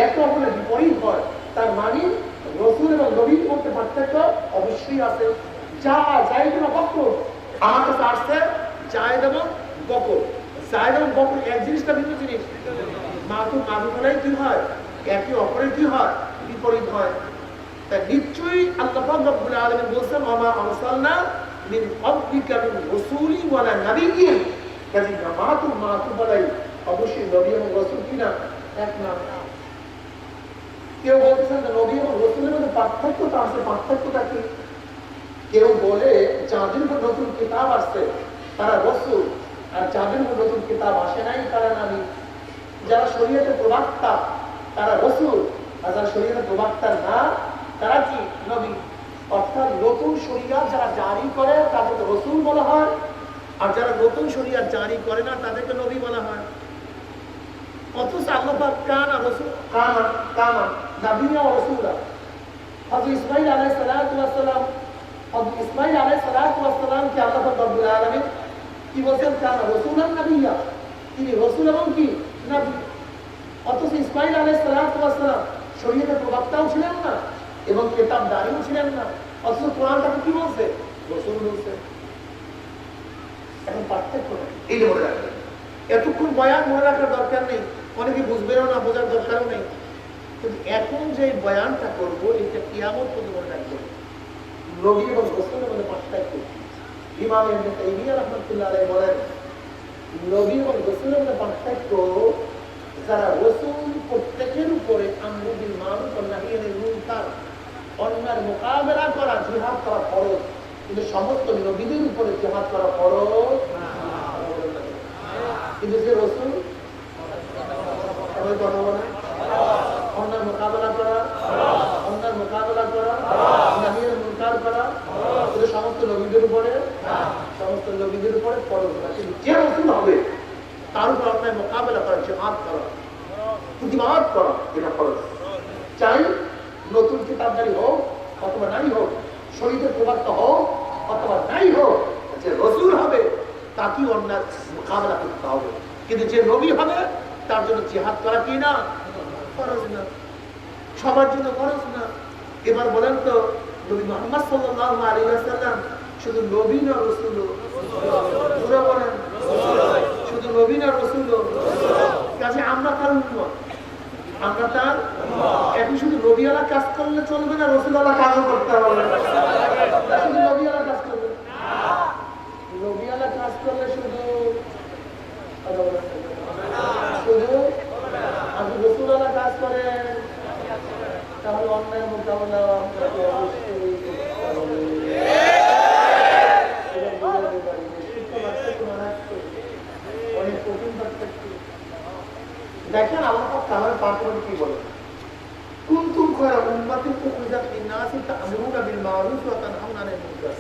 একে অপরের বিপরীত হয়। তার মানে রাসূল এবং নবীর মধ্যে পার্থক্য অবশ্যই আছে। জায়েদ এবং বকর, আমার কাছে আসছে জায়েদ এবং বকর। জায়েদ এবং বকর এক জিনিসটা ভিন্ন জিনিস। মাতুফ আলাই কি হয়? একে অপরের কি হয়? বিপরীত হয়। তাই নিশ্চয়ই আল্লাহ পাক রব্বুল আলামিন বলেছেন ওমা আরসালনা মিন ক্বাবলিকা মিন রাসূলিন ওয়ালা নাবিয়্যিন। কাজে মাতুফ আলাই অবশ্যই নবী এবং রাসূল কিনা এক না। কেউ বলছেন যে নবী এবং রাসূলের মধ্যে পার্থক্যটা আছে, পার্থক্যটা কি? কেউ বলে যাদের উপর নতুন কিতাব আসছে তারা রাসূল, আর যাদের উপর নতুন কিতাব আসে নাই তারা নবী। যারা শরীয়তের প্রবক্তা তারা রাসূল, আর যারা শরীয়তের প্রবক্তা না তারা কি? নবী। অর্থাৎ নতুন শরীয়ত যারা জারি করে তাদেরকে রাসূল বলা হয়, আর যারা নতুন শরীয়ত জারি করে না তাদেরকে নবী বলা হয়। অথচ আল্লাহ পাক কানা রাসূল কানা নবিয়্যা ওয়া রাসূলা। হযরত ইসমাঈল আলাইহিস সালাতু ওয়াস সালাম, হযরত ইসমাঈল আলাইহিস সালাতু ওয়াস সালাম কে আল্লাহ পাক রব্বুল আলামিন কি বলেন? কানা রাসূলান নবিয়্যা, তিনি রাসূল এবং কি নবী। অথচ ইসমাঈল আলাইহিস সালাতু ওয়াস সালাম শরীয়তের প্রবক্তাও ছিলেন না এবং কিতাবদারিও ছিলেন না, অথচ কোরআন তাকে কি বলছে? রাসূল বলছে। এখন পার্থক্য নেই, এই যে মনে রাখবেন। এতক্ষণ বয়ান মনে রাখার দরকার নেই, অনেকে বুঝবেও না, বোঝার দরকারও নেই। কিন্তু এখন যে বয়ানটা করবো এটা কিয়ামত পর্যন্ত মনে রাখবেন। নবী এবং রাসূলের মধ্যে পার্থক্য। ইমাম ইবনে তাইমিয়া রাহমাতুল্লাহ আলাইহি বলেন, নবী এবং রাসূলের মধ্যে পার্থক্য, যারা রাসূল প্রত্যেকের উপরে আমরু বিল মারুফ ওয়া নাহয়ি আনিল মুনকার, অন্যায়ের মোকাবেলা করা, জিহাদ করা ফরজ, কিন্তু সমস্ত নবীদের উপরে জিহাদ করা ফরজ না। কিন্তু যে রাসূল অন্যায়ের মোকাবেলা করা, নাহয়ি আনিল মুনকার করা, এটা সমস্ত নবীদের উপরে ফরজ না। কিন্তু যে রাসূল হবে তার উপর অন্যায় মোকাবেলা করা, জিহাদ করা, প্রতিবাদ করা, এটা ফরজ। চাই নতুন কিতাবদারি হোক অথবা নাই হোক, শরীয়তের প্রবক্তা হোক অথবা নাই হোক, যে রাসূল হবে তাকে অন্যায় মোকাবেলা করতে হবে। কিন্তু যে নবী হবে তার জন্য জিহাদ করা কি না? ফরজ না, সবার জন্য ফরজ না। এবার বলেন তো, নবী মুহাম্মদ সাল্লাল্লাহু আলাইহি ওয়াসাল্লাম শুধু নবী না রাসূল? পুরো বলেন শুধু নবী না রাসূল? কাজে আমরা তার উম্মত, আমরা তার। এখন শুধু নবীওয়ালা কাজ করলে চলবে না, রাসূলওয়ালা কাজও করতে হবে। শুধু নবীওয়ালা কাজ করবে, নবীওয়ালা কাজ করলে দেখেন আল্লাহ পাক কালামে পাক করে কি বলে, কুনতুম খায়রা উম্মাতিন উখরিজাত লিন-নাসি তা'মুরুনা বিল মা'রুফ ওয়া তানহাউনা আনিল মুনকার।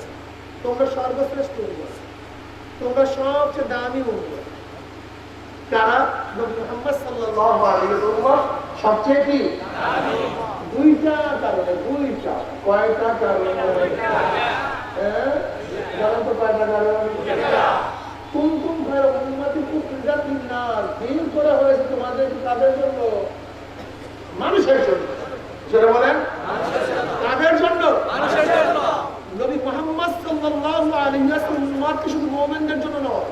তোমরা সর্বশ্রেষ্ঠ উম্মত, তোমরা সবচেয়ে দামি উম্মত। কারা? নবী মুহাম্মদ সাল্লাল্লাহু আলাইহি ওয়াসাল্লাম সবচেয়ে কি দামি। দুইটা কারণে, দুইটা। কয়টা কারণে? জানেন তো কয়টা কারণ? কুনতুম খায়রা উম্মাতিন উখরিজাত লিন-নাস, দিন করা হয়েছে তোমাদের কাদের জন্য? মানুষের জন্য। যারা বলেন কাদের জন্য? মানুষের জন্য। নবী মুহাম্মদ সাল্লাল্লাহু আলাইহি ওয়াসাল্লাম উম্মতকে শুধু মুমিনদের জন্য নয়,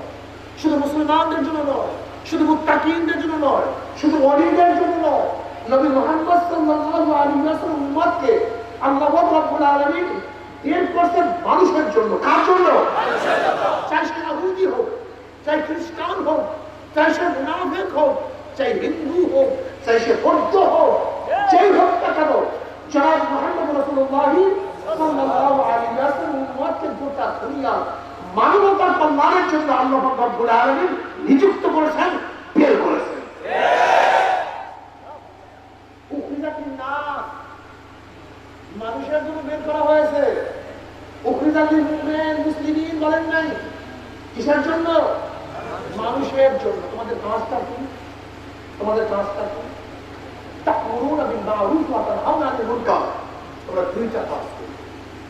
শুধু মুসলমানদের জন্য নয়, শুধু মুত্তাকিনদের জন্য নয়, শুধু ওয়ালিদের জন্য নয়, নবী মুহাম্মদ সাল্লাল্লাহু আলাইহি ওয়াসাল্লাম উম্মতকে আল্লাহ রাব্বুল আলামিন বের করেছেন মানুষের জন্য। কার জন্য? মানুষের জন্য। চাই সে ইহুদি হোক, চাই খ্রিস্টান হোক, চাই সে মুনাফিক হোক, চাই হিন্দু হোক, চাই সে বৌদ্ধ হোক, যেই হোক না কেন, জনাব মুহাম্মদ রাসূলুল্লাহ সাল্লাল্লাহু আলাইহি ওয়াসাল্লাম উম্মতকে গোটা দুনিয়া মানবতার কল্যাণের জন্য আল্লাহ রাব্বুল আলামিন নিযুক্ত করেছেন, বের করেছেন। উখরিজাত লিন-নাস, মানুষের জন্য বের করা হয়েছে। উখরিজাত লিল-মুমিনিন, মুসলিমিন বলেন নাই। কিসের জন্য? মানুষের জন্য। তোমাদের কাজটা কি? তোমাদের কাজটা কি? তা'মুরুনা বিল মা'রুফ ওয়া তানহাউনা আনিল মুনকার। তোমরা দুইটা কাজ করো।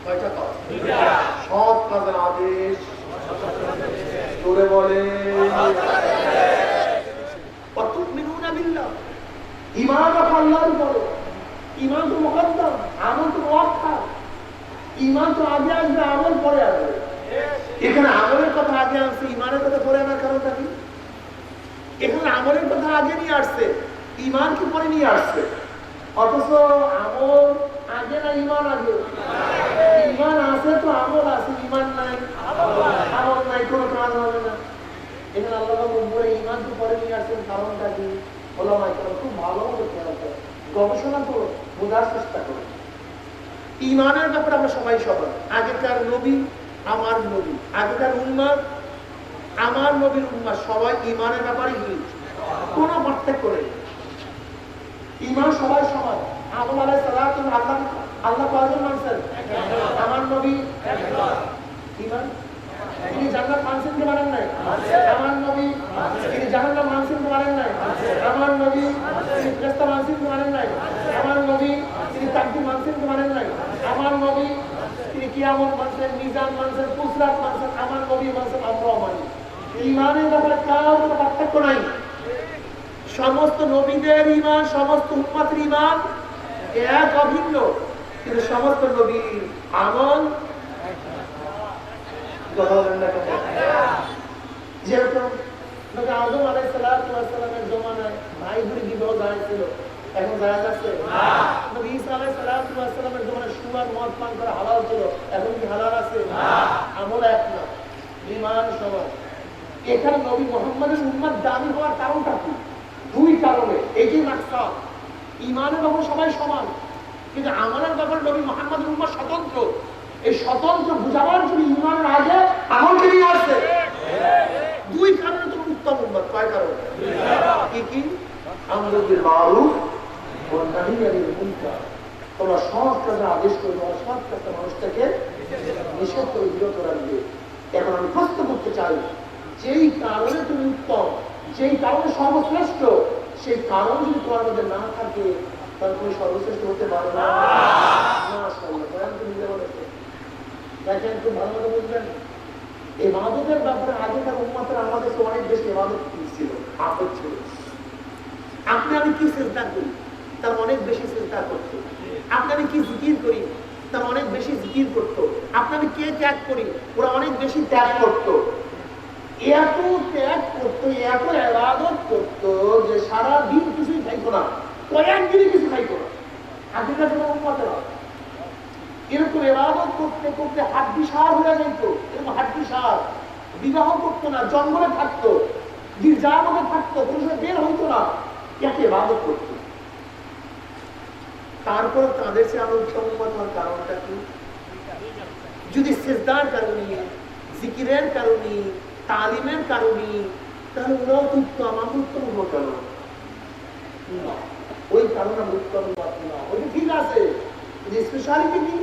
কয়টা কাজ? দুইটা। সৎ কাজের আদেশ, জোরে বলে, ওয়া তু'মিনুনা বিল্লাহ, ঈমান রাখো আল্লাহর উপরে। ঈমান তো মুকদ্দম, আমল তো মুআক্খার। ঈমান তো আগে আসবে, আমল পরে আসবে। এখানে আমলের কথা আগে আসছে, ঈমানের কথা পরে আনার কারণটা কি? এখানে আমলের কথা আগে নিয়ে আসছে, ঈমান কি পরে নিয়ে আসছে? অথচ আমল আগে না ঈমান আগে? ঈমান আছে তো আমল আছে, ঈমান নাই আমল নাই, কোনো কাজ হবে না। এখানে আল্লাহ উপরে ঈমান কি পরে নিয়ে আসছেন, কারণটা কি? ওলামায়ে কেরাম খুব ভালো মতো খেয়াল করে গবেষণা করে বোঝার চেষ্টা করে। ঈমানের ব্যাপারে আমরা সবাই সবার, আগেকার নবী আমার নবী, আগেকার উম্মাহ আমার নবীর উম্মাহ, সবাই ঈমানের ব্যাপারে কোনো পার্থক্য নেই। ঈমান সবাই সমান। আদম আলাইহিস সালাতু আল্লাহ কয়জন মানছেন? আমার নবী ঈমান। তিনি জান্নাত মানছেন কি মানেন নাই? আমার নবী। তিনি জাহান্নাম মানছেন কি মানেন নাই? আমার নবী। তিনি ফেরেশতা মানছেন কি মানেন নাই? আমার নবী। তিনি তাকদীর মানছেন কি মানেন নাই? আমার নবী। তিনি কিয়ামত মানছেন, মিজান মানছেন, পুসরাত মানছেন, আমার নবী মানছেন, আমরাও মানি। ঈমানের ব্যাপারে কারো কোনো পার্থক্য নাই। সমস্ত নবীদের ঈমান, সমস্ত উম্মতের ঈমান এক, অভিন্ন, কিন্তু সমস্ত নবীর আমল যেরকম নবী আদম আলাইহিস সালামের জমানায় ভাই বোন বিবাহ জায়েজ ছিল, এখন জায়েজ আছে? নবী ঈসা আলাইহিস সালামের জমানায় সুদ মদ পান করা হালাল ছিল, এখন কি হালাল আছে? আমল এক না, ঈমান সমান। এখানে নবী মুহাম্মদের উম্মত দামি হওয়ার কারণটা কি? দুই কারণে। এই যে মাকসাদ, ঈমানের ব্যাপারে সবাই সমান, কিন্তু আমলের ব্যাপারে নবী মুহাম্মদের উম্মত স্বতন্ত্র। এই স্বতন্ত্র বুঝাবার জন্য ঈমানের আগে আমলকে নিয়ে আসছে। দুই কারণে তুমি উত্তম উম্মত। কয় কারণ? কি কি? আমরু বিল মারুফ ওয়া নাহী আনিল মুনকার। তোমরা সৎ কাজের আদেশ করবে, অসৎ কাজটা মানুষটাকে নিষেধ করে বিরত রাখবে। এখন আমি প্রশ্ন করতে চাই, যেই কারণে তুমি উত্তম, যেই কারণে সর্বশ্রেষ্ঠ, সেই কারণ যদি তোমার মধ্যে না থাকে, তাহলে তুমি সর্বশ্রেষ্ঠ হতে পারো না। দেখেন, খুব ভালো মতো বুঝবেন, ইবাদতের ব্যাপারে আগেকার উম্মতের আমাদেরকে অনেক বেশি ইবাদত ছিল, আদত ছিল। আপনি আমি কি সিজদা করি, তার অনেক বেশি সিজদা করতো। আপনি আমি কি জিকির করি, তার অনেক বেশি জিকির করতো। আপনি আমি কে ত্যাগ করি, ওরা অনেক বেশি ত্যাগ করতো। এত ত্যাগ করতো, এত ইবাদত করতো যে সারা দিন কিছুই খাইতো না, কয়েকদিনই কিছু খাইতো না। আগেকার যুগের উম্মতেরা এরকম ইবাদত করতে করতে হাড্ডি সার হয়ে যেত। এরকম হাড্ডি সার, বিবাহ করতো না, জঙ্গলে থাকতো, গির্জার মধ্যে থাকতো, পুরুষের বের হইতো না, এত ইবাদত করতো। তারপর তাদের সে আরো উত্তম উম্মত হওয়ার কারণটা কি? যদি সিজদার কারণে, জিকিরের কারণে, তালিমের কারণে, তাহলে ওরাও তো উত্তম, আমি উত্তম হবো কেন? না, ওই কারণে আমরা উত্তম পাচ্ছি না। ওইটা ঠিক আছে, স্পেশালিটি কি,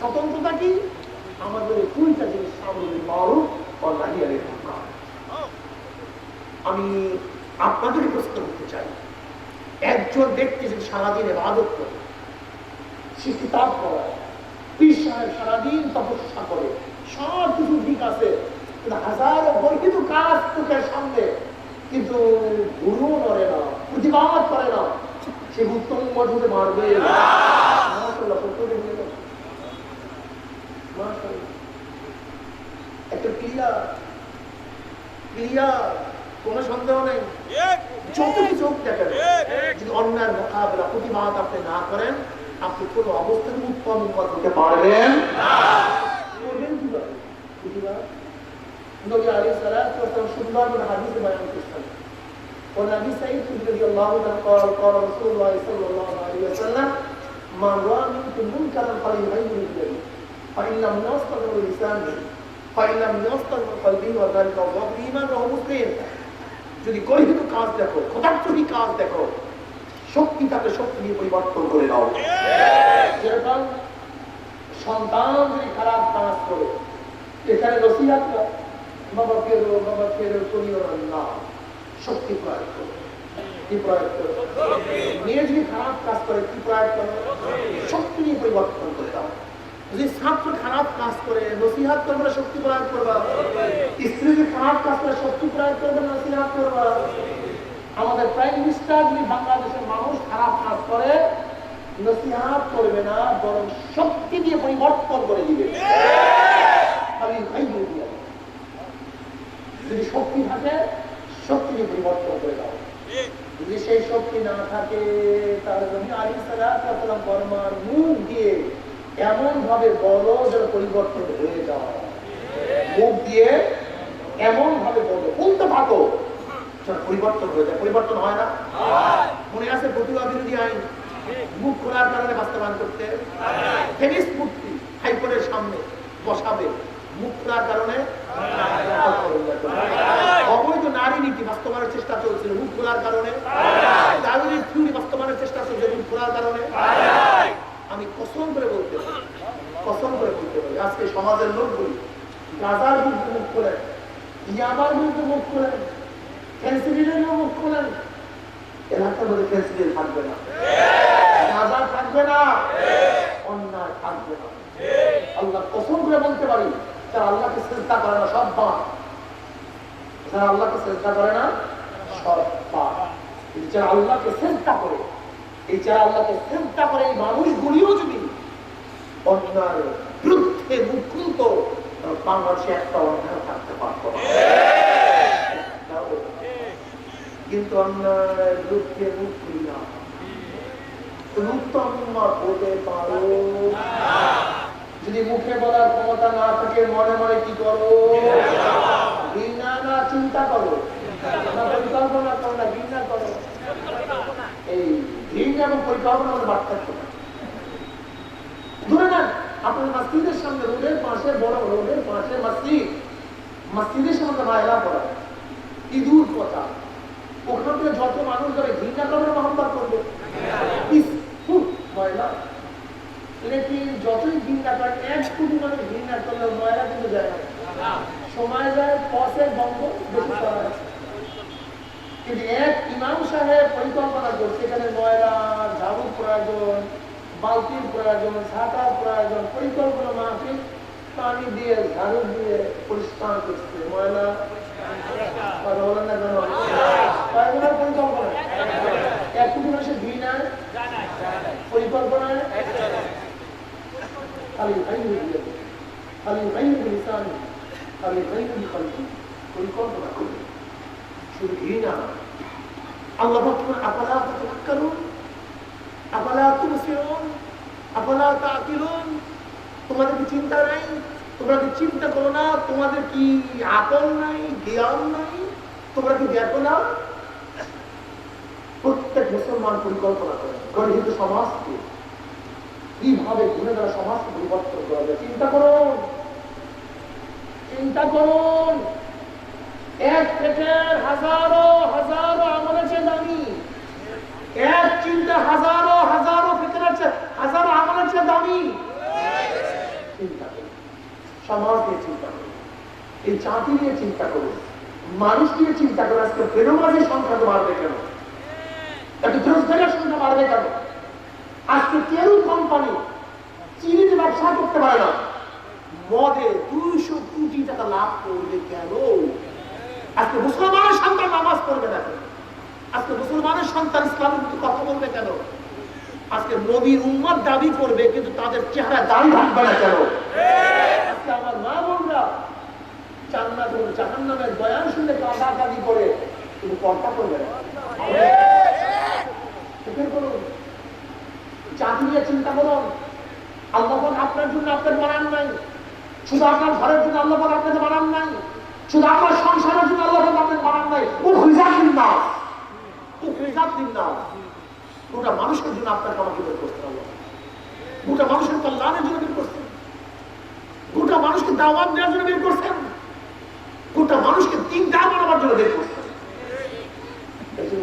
স্বতন্ত্রতা কি, আমাদের দুইটা জিনিস সামনে মারুফ আর নাহি আনিল মুনকার। আমি আপনাদেরকে প্রশ্ন করতে চাই, একজন ব্যক্তি যদি সারাদিন ইবাদত করে, সে কিতাব পড়ায়, পীর সাহেব সারাদিন তপস্যা করে, সব কিছু ঠিক আছে, কিন্তু হাজারো বর্ধিত কাজ চোখের সামনে, কিন্তু গুরু নড়ে না, প্রতিবাদ করে না, সে উত্তম মজুদে মারবে। একটা ক্লিয়ার, কোনো সন্দেহ নেই। যত কিছু দেখেন, যদি অন্যায়ের মোকাবেলা প্রতিবাদ আপনি না করেন, আপনি কোনো অবস্থায় উত্তম উম্মত হতে পারবেন না। করবেন কিভাবে? প্রতিবাদ নবী আলাইহিস সালাতু ওয়াস সালাম সুন্দর করে হাদিসে বয়ান করেছেন। ونبي سعيد رضي الله عنه قال قال رسول الله صلى الله عليه وسلم من رأى منكم منكرا فليغيره بيده فإن لم يستطع بلسانه فإن لم يستطع بقلبه وذلك أضعف الإيمان رواه مسلم। যদি গর্হিত কাজ দেখো, খোদাচ্ছবি কাজ দেখো, শক্তি তাকে শক্তি দিয়ে পরিবর্তন করে দাও। যেরকম সন্তান যদি খারাপ কাজ করে, এখানে নসিহত করে, বাবা ফেরো করিও না, শক্তি প্রয়োগ করো। কি প্রয়োগ করো? মেয়ে যদি খারাপ কাজ করে, কি প্রয়োগ করো? শক্তি নিয়ে পরিবর্তন করে দাও। যদি ছাত্র খারাপ কাজ করে, নসিহত করবে না, শক্তি প্রয়োগ করবা। স্ত্রী যদি খারাপ কাজ করে, শক্তি প্রয়োগ করবে না, নসিহত করবা। আমাদের প্রাইম মিনিস্টার যদি বাংলাদেশের মানুষ খারাপ কাজ করে, নসিহত করবে না, বরং শক্তি দিয়ে পরিবর্তন করে দিবে। যদি শক্তি থাকে, শক্তি দিয়ে পরিবর্তন করে দাও। যদি সেই শক্তি না থাকে, তাহলে নবী আলাইহিস সালাতু ওয়াস সালাম ফরমান, মুখ দিয়ে এমন ভাবে বলো যেন পরিবর্তন হয়ে যায়। মুখ দিয়ে এমন ভাবে বলো, বলতে থাকো যেন পরিবর্তন হয়ে যায়। পরিবর্তন হয় না? মনে আছে প্রতিভা বিরোধী আইন মুখ খোলার কারণে বাস্তবায়ন করতে, ফেমিনিস্ট মূর্তি হাইকোর্টের সামনে বসাবে, মুখ খোলার কারণে। অবৈধ নারী নীতি বাস্তবায়নের চেষ্টা চলছিল, মুখ খোলার কারণে। দারুণী থিওরি বাস্তবায়নের চেষ্টা চলছে, মুখ খোলার কারণে। আমি কসম করে বলতে পারি, আজকে সমাজের লোকগুলি গাজার বিরুদ্ধে মুখ খোলেন, ইয়াবার বিরুদ্ধে মুখ খোলেন, ফেন্সিডিলের মুখ খোলেন, এলাকার মধ্যে ফেন্সিডিল থাকবে না, গাজা থাকবে না, অন্যায় থাকবে না। আল্লাহ কসম করে বলতে পারি, যারা আল্লাহকে চেষ্টা করে না সব পাপ, যারা আল্লাহকে চেষ্টা করে না সব পাপ। যারা আল্লাহকে চেষ্টা করে, এই যারা আল্লাহকে চেষ্টা করে, এই মানুষগুলিও যদি অন্যায়ের বিরুদ্ধে মুখ খুলত, বাংলাদেশে একটা অন্যায় থাকতে পারত না। কিন্তু অন্যায়ের বিরুদ্ধে মুখ খুলি না, উত্তম হতে পারো। যদি মুখে বলার ক্ষমতা না থাকে, মনে মনে কি করো? ঘৃণা না চিন্তা করো, না পরিকল্পনা করো, না ঘৃণা করো। এই ঘৃণা এবং পরিকল্পনা আমাদের পার্থক্য না। ধরে নেন আপনার মসজিদের সামনে, রোডের পাশে, বড় রোডের পাশে মসজিদের সামনে ময়লা পড়া, ইঁদুর পচা, ওখান থেকে যত মানুষ ধরে ঘৃণা করবে, মহব্বত করবে, ময়লা। লেকিন যতই ঘৃণা করে, 1 কোটি মানুষ ঘৃণা করলে ময়লা কিন্তু যায় না, সময় যায়, পথের বন্ধ বেশি করা আছে। কিন্তু এক ইমাম সাহেব পরিকল্পনা করছে, এখানে ময়লা, ঝাড়ু প্রয়োজন, বালতির প্রয়োজন, ছাতার প্রয়োজন, পরিকল্পনা মাফিক পানি দিয়ে, ঝাড়ু দিয়ে পরিষ্কার করছে। ময়লা বলেন না কেন? পরিকল্পনা 1 কোটি মানুষের ঘৃণায়, পরিকল্পনায় পরিকল্পনা করবে, শুধু ঘৃণা। আল্লাহ আপালা তাতাফাক্কারুন আপালা তুবসিরুন আপালা তাআকিলুন। তোমাদের কি চিন্তা নাই? তোমরা কি চিন্তা করো না? তোমাদের কি আকল নাই, জ্ঞান নাই? তোমরা কি দেখো না? প্রত্যেক মুসলমান পরিকল্পনা করে গঠিত সমাজকে কিভাবে ঘুরে যারা সমাজকে পরিবর্তন করা যায়। চিন্তা করুন, চিন্তা করুন। এক পেটের হাজারো হাজারো আমলের চেয়ে দামি চিন্তা হাজারো হাজারো ফিতরার চেয়ে, হাজারো আমলের চেয়ে দামি। চিন্তা করুন, সমাজ নিয়ে চিন্তা করুন, এই জাতি নিয়ে চিন্তা করুন, মানুষ নিয়ে চিন্তা করুন। আজকে বেরোবাজির সংখ্যা তো বাড়বে কেন? একটু রোজগারের সংখ্যা বাড়বে কেন? আজকে কেউ কোম্পানি চিনিতে ব্যবসা করতে পারে না, মদে 200 কোটি টাকা লাভ করবে কেন? আজকে মুসলমানের সন্তান নামাজ পড়বে না কেন? আজকে মুসলমানের সন্তান ইসলামের প্রতি কথা বলবে কেন? আজকে নবীর উম্মত দাবি করবে কিন্তু তাদের চেহারা দাড়ি থাকবে না কেন? আজকে আমার মা বোনরা জান্নাত ও জাহান্নামের বয়ান শুনে কাঁদাকাঁদি করে কিন্তু পর্দা করবে না। জাতি নিয়ে চিন্তা করুন। আল্লাহ আপনার জন্য আপনার বানান নাই, শুধু আপনার ঘরের জন্য আল্লাহ আপনাকে বানান নাই, শুধু আপনার সংসারের জন্য আল্লাহ আপনাকে বানান নাই। গোটা মানুষের জন্য আপনাকে আমাকে বের করতে হবে। গোটা মানুষের কল্যাণের জন্য বের করছেন, গোটা মানুষকে দাওয়াত দেওয়ার জন্য বের করছেন, গোটা মানুষকে তিন দাওয়াত বানাবার জন্য বের করছেন।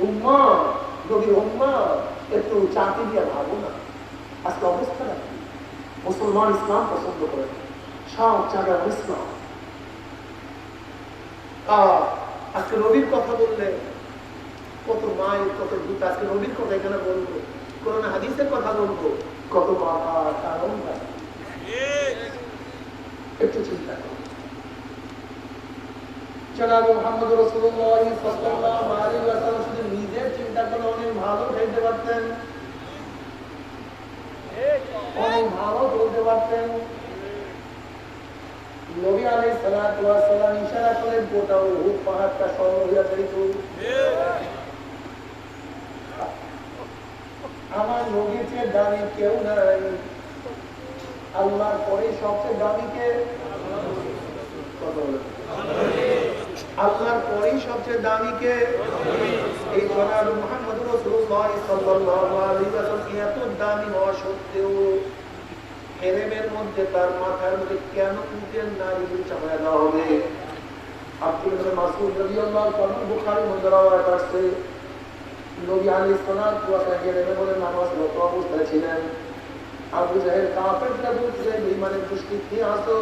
উম্মাহ, নবীর উম্মাহ, একটু জাতি দিয়ে ভাবো না। আজকে অবস্থা নাকি মুসলমান ইসলাম পছন্দ করে, সব জায়গায় ইসলাম। আজকে নবীর কথা বললে কত মায়ের কত ভূত। আজকে নবীর কথা এখানে বলবো, কোরআন হাদিসের কথা বলবো, কত বাবা কারণ একটু চিন্তা করো। জনাব মুহাম্মদ রাসূলুল্লাহ সাল্লাল্লাহু আলাইহি ওয়াসাল্লাম শুধু নিজের চিন্তা করে অনেক ভালো খাইতে পারতেন, অনেক ভালো বলতে পারতেন। নবী আলাইহিস সালাতু ওয়াস সালাম ইশারা করে গোটা উহুদ পাহাড়টা স্বর্ণ হইয়া যাইত। আমার নবীর চেয়ে দামি কেউ নাই। আল্লাহর পরে সবচেয়ে দামি কে? আল্লাহর পরেই সবচেয়ে দামি কে? এই জনাব মুহাম্মদ রাসূলুল্লাহ সাল্লাল্লাহু আলাইহি ওয়াসাল্লাম এত দামি হওয়া সত্ত্বেও হেরেমের মধ্যে তার মাথার মধ্যে কেন উটের নারী চাপায়া দেওয়া হবে? আব্দুল্লাহ ইবনে মাসউদ রাদিয়াল্লাহু তাআলা বুখারীর মধ্যে রওয়ায়াত আছে, নবী আলাইহিস সালাতু ওয়া সালাম হেরেমের মধ্যে নামাজরত অবস্থায় ছিলেন। আবু জাহেল কাফেররা বলছে, ঈমানের পুষ্টি কি আসো,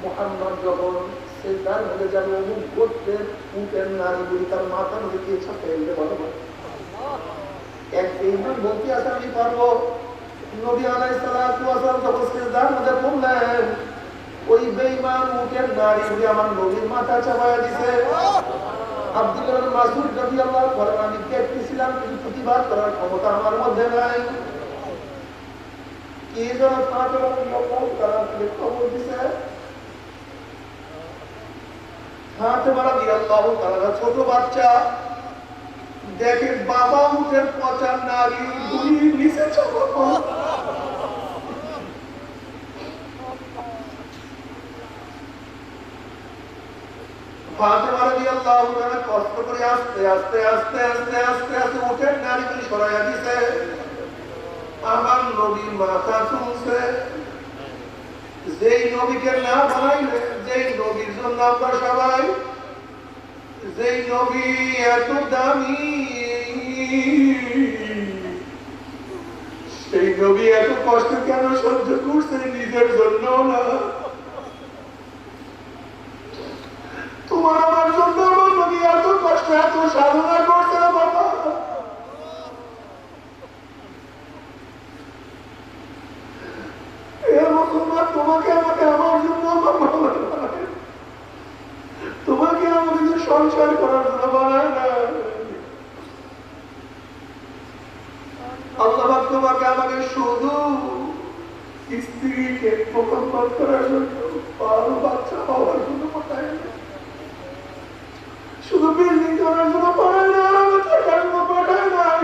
মুহাম্মদ যখন সিজদার হয়ে যাবে অমুক গোত্রের উটের নারীগুলি তার মাথার মধ্যে কি ছাপিয়ে দিতে পারবো। এক ঈমান বলতে আছে আমি পারবো। নবী আলাইহিস সালাতু ওয়া সালাম যখন সিজদার মধ্যে পড়লেন, ওই বেঈমান উটের নারীগুলি আমার নবীর মাথা চাপায়া দিছে। আব্দুল্লাহ ইবনে মাসউদ রাদিয়াল্লাহু তাআলা আমি দেখতেছিলাম কিন্তু প্রতিবাদ করার ক্ষমতা আমার মধ্যে নাই। কি যেন ফাতেমা রাদিয়াল্লাহু তাআলা খবর দিছে, ফাতেমা রাদিয়াল্লাহু তাআলা ছোট বাচ্চা দেখে বাবা উটের পচা নারী গুলির নিচে চাপা। ফাতেমা রাদিয়াল্লাহু তাআলা কষ্ট করে আস্তে আস্তে আস্তে আস্তে আস্তে আস্তে উটের নারীগুলি সরাইয়া দিছে। আমার নবীর মাথা চুলছে। যেই নবীকে না বানাইলে, যেই নবীর জন্য আমরা সবাই, যেই নবী এত দামি, সেই নবী এত কষ্ট কেন সহ্য করছে? নিজের জন্য না, তোমার আমার জন্য আমার নবী এত কষ্ট এত সাধনা করছে না বাবা। তোমাকে আমাকে আমার জন্য তোমাকে আমাকে সংসার করার জন্য বানায় না। আল্লাহ তোমাকে আমাকে শুধু স্ত্রীকে মোকাম্মত করার জন্য, বাল বাচ্চা হওয়ার জন্য পাঠায় না, শুধু বিল্ডিং করার জন্য পাঠায় না, থাকার জন্য পাঠায় নাই।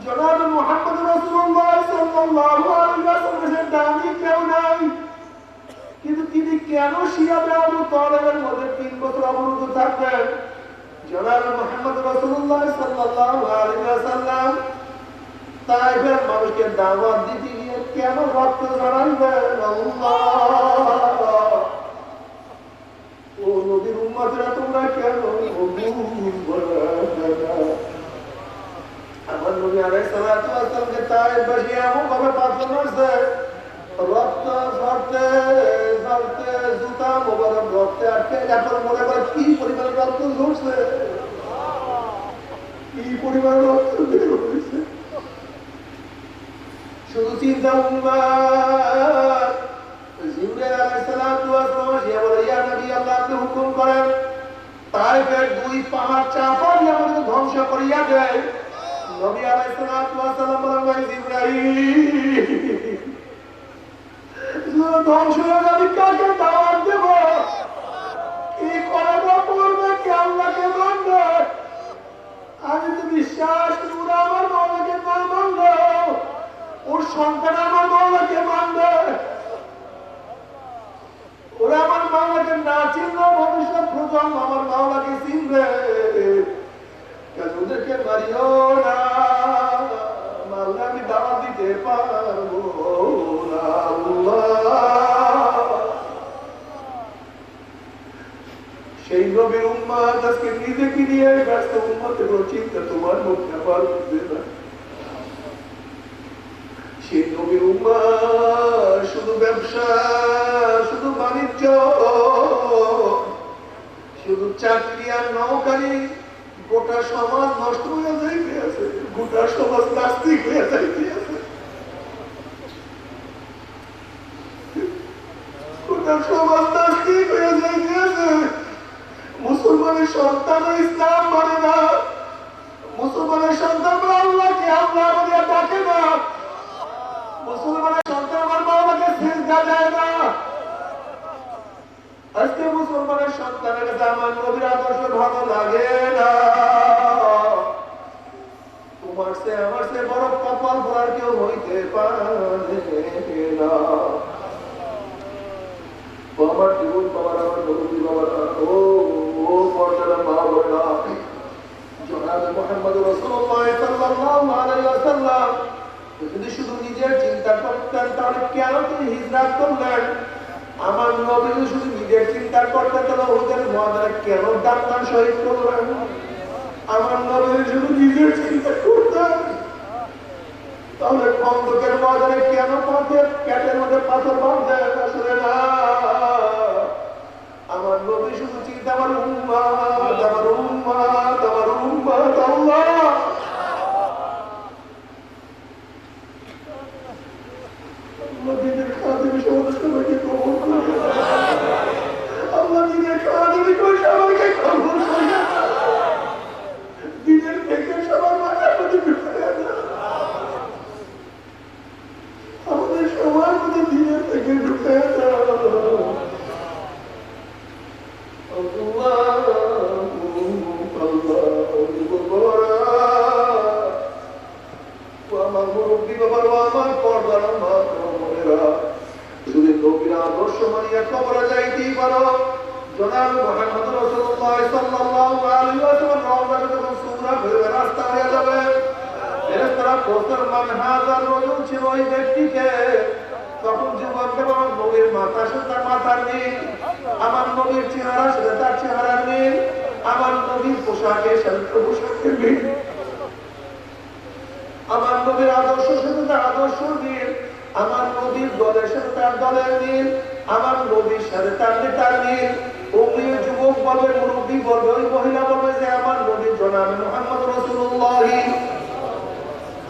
জনাব মুহাম্মদ রাসূলুল্লাহ সাল্লাল্লাহু আলাইহি ওয়াসাল্লামের দামি কেউ নাই, কিন্তু তিনি কেন সিরাতে আবু তালেবের মধ্যে 3 বছর অবরুদ্ধ থাকবেন? জনাব মুহাম্মদ রাসূলুল্লাহ সাল্লাল্লাহু আলাইহি ওয়াসাল্লাম তাইফের মানুষকে দাওয়াত দিতে গিয়ে কেন রক্ত ঝরাইবেন? আল্লাহ, ও নবীর উম্মতেরা তোমরা কেন আমার নবী আলাইহিস তাইবাসী এমন ভাবে পাথর মারছে, রক্ত ঝরতে ঝরতে জুতা মোবারক রক্তে আটকে, এখন মনে করে কি পরিমাণ রক্ত ঝরছে, কি পরিমাণ রক্ত বের হয়েছে। শুধু চিন্তা জিবরাইল আলাইহিস সালাতু ওয়াস সালাম সে বলে, ইয়া নবী আল্লাহ আপনি হুকুম করেন তাইফের দুই পাহাড় চাপা দিয়ে আমাদের ধ্বংস করিয়া দেয়। নবী আলাইহিস সালাতু ওয়াস সালাম বলেন, ভাই জিবরাইল ধ্বংস হয়ে যাবে, কাকে দাওয়াত দেব, কি করাবো, পড়বে কি আল্লাহকে মানবে? আমি তো বিশ্বাস করি ওরা আমার মাওলাকে না মানবে, ওর সন্তান আমার মাওলাকে মানবে, ওরা আমার মাওলাকে না চিনলে ভবিষ্যৎ প্রজন্ম আমার মাওলাকে চিনবে। ওদেরকে মারিও না, মাওলা আমি দাওয়াত দিতে পারবো না। সেই নবীর উম্মত আজকে নিজেকে নিয়ে ব্যস্ত, উম্মতের চিন্তা তোমার মধ্যে আবার বুঝবে না। সেই নবীর উম্মত শুধু ব্যবসা, শুধু বাণিজ্য, শুধু চাকরি আর নৌকারি, গোটা সমাজ নষ্ট হয়ে যাইতে আছে, গোটা সমাজ নাস্তিক হয়ে যাইতে আছে, গোটা সমাজ নাস্তিক হয়ে যাইতে আছে। মুসলমানের সন্তান ইসলাম মানে না, মুসলমানের সন্তান আল্লাহকে আল্লাহ বলে ডাকে না, মুসলমানের সন্তান আমার মাওলাকে সিজদা দেয় না। আজকে মুসলমানের সন্তানের কাছে আমার নবীর আদর্শ ভালো লাগে না। তোমার সে আমার সে বড় কপাল ভরার কেউ হইতে পারে না। আমার জীবন বাবার, আমার নবী বাবারা, ও পর্দার মা বোনেরা, জনাব মুহাম্মদ রাসূলুল্লাহ সাল্লাল্লাহু আলাইহি ওয়াসাল্লাম যদি শুধু নিজের চিন্তা করতেন তাহলে কেন তিনি হিজরত করলেন? আমার নবী যদি শুধু নিজের চিন্তা করতেন তাহলে ওদের ময়দানে কেন দান শহীদ করলেন? আমার নবী শুধু নিজের চিন্তা করতেন তাহলে খন্দকের ময়দানে কেন পেটের মধ্যে পাথর বাঁধলেন? আসলে না, আমার নবী শুধু চিন্তা আমার উম্মত, আমার উম্মত, আমার উম্মত। আল্লাহ দিনের খাদেমি সবাইকে কবুল করে, আল্লাহ দিনের খাদেমি করে সবাইকে কবুল করে, দিনের থেকে সবার মাথার মধ্যে ঢুকে আমাদের সবার মধ্যে দিনের থেকে ঢুকে আমার মুরব্বী বাবার, আমার পর্দার মা বোনেরা, যদি নবীর আদর্শ মানিয়া কবরে যাইতেই পারো, জনাব মুহাম্মদ রাসূলুল্লাহ সাল্লাল্লাহু আলাইহি ওয়াসাল্লাম রওজাটা যখন সুরা হয়ে রাস্তা হয়ে যাবে, ফেরেশতারা প্রশ্নের মান হাজার রজুল ছিল ওই ব্যক্তিকে, তখন যুবককে আমার নবীর মাথার সাথে তার মাথার মিল, আমার নবীর চেহারার সাথে তার চেহারার মিল, আমার নবীর পোশাকের সাথে পোশাকের মিল, আমার নবীর আদর্শের সাথে তার আদর্শ মিল, আমার নবীর দলের সাথে তার দলের মিল, আমার নবীর সাথে তার নেতার মিল। ওই যুবক বলবে, মুরব্বী বলবে, ওই মহিলা বলবে যে আমার নবীর জনাব মুহাম্মদ রাসূলুল্লাহ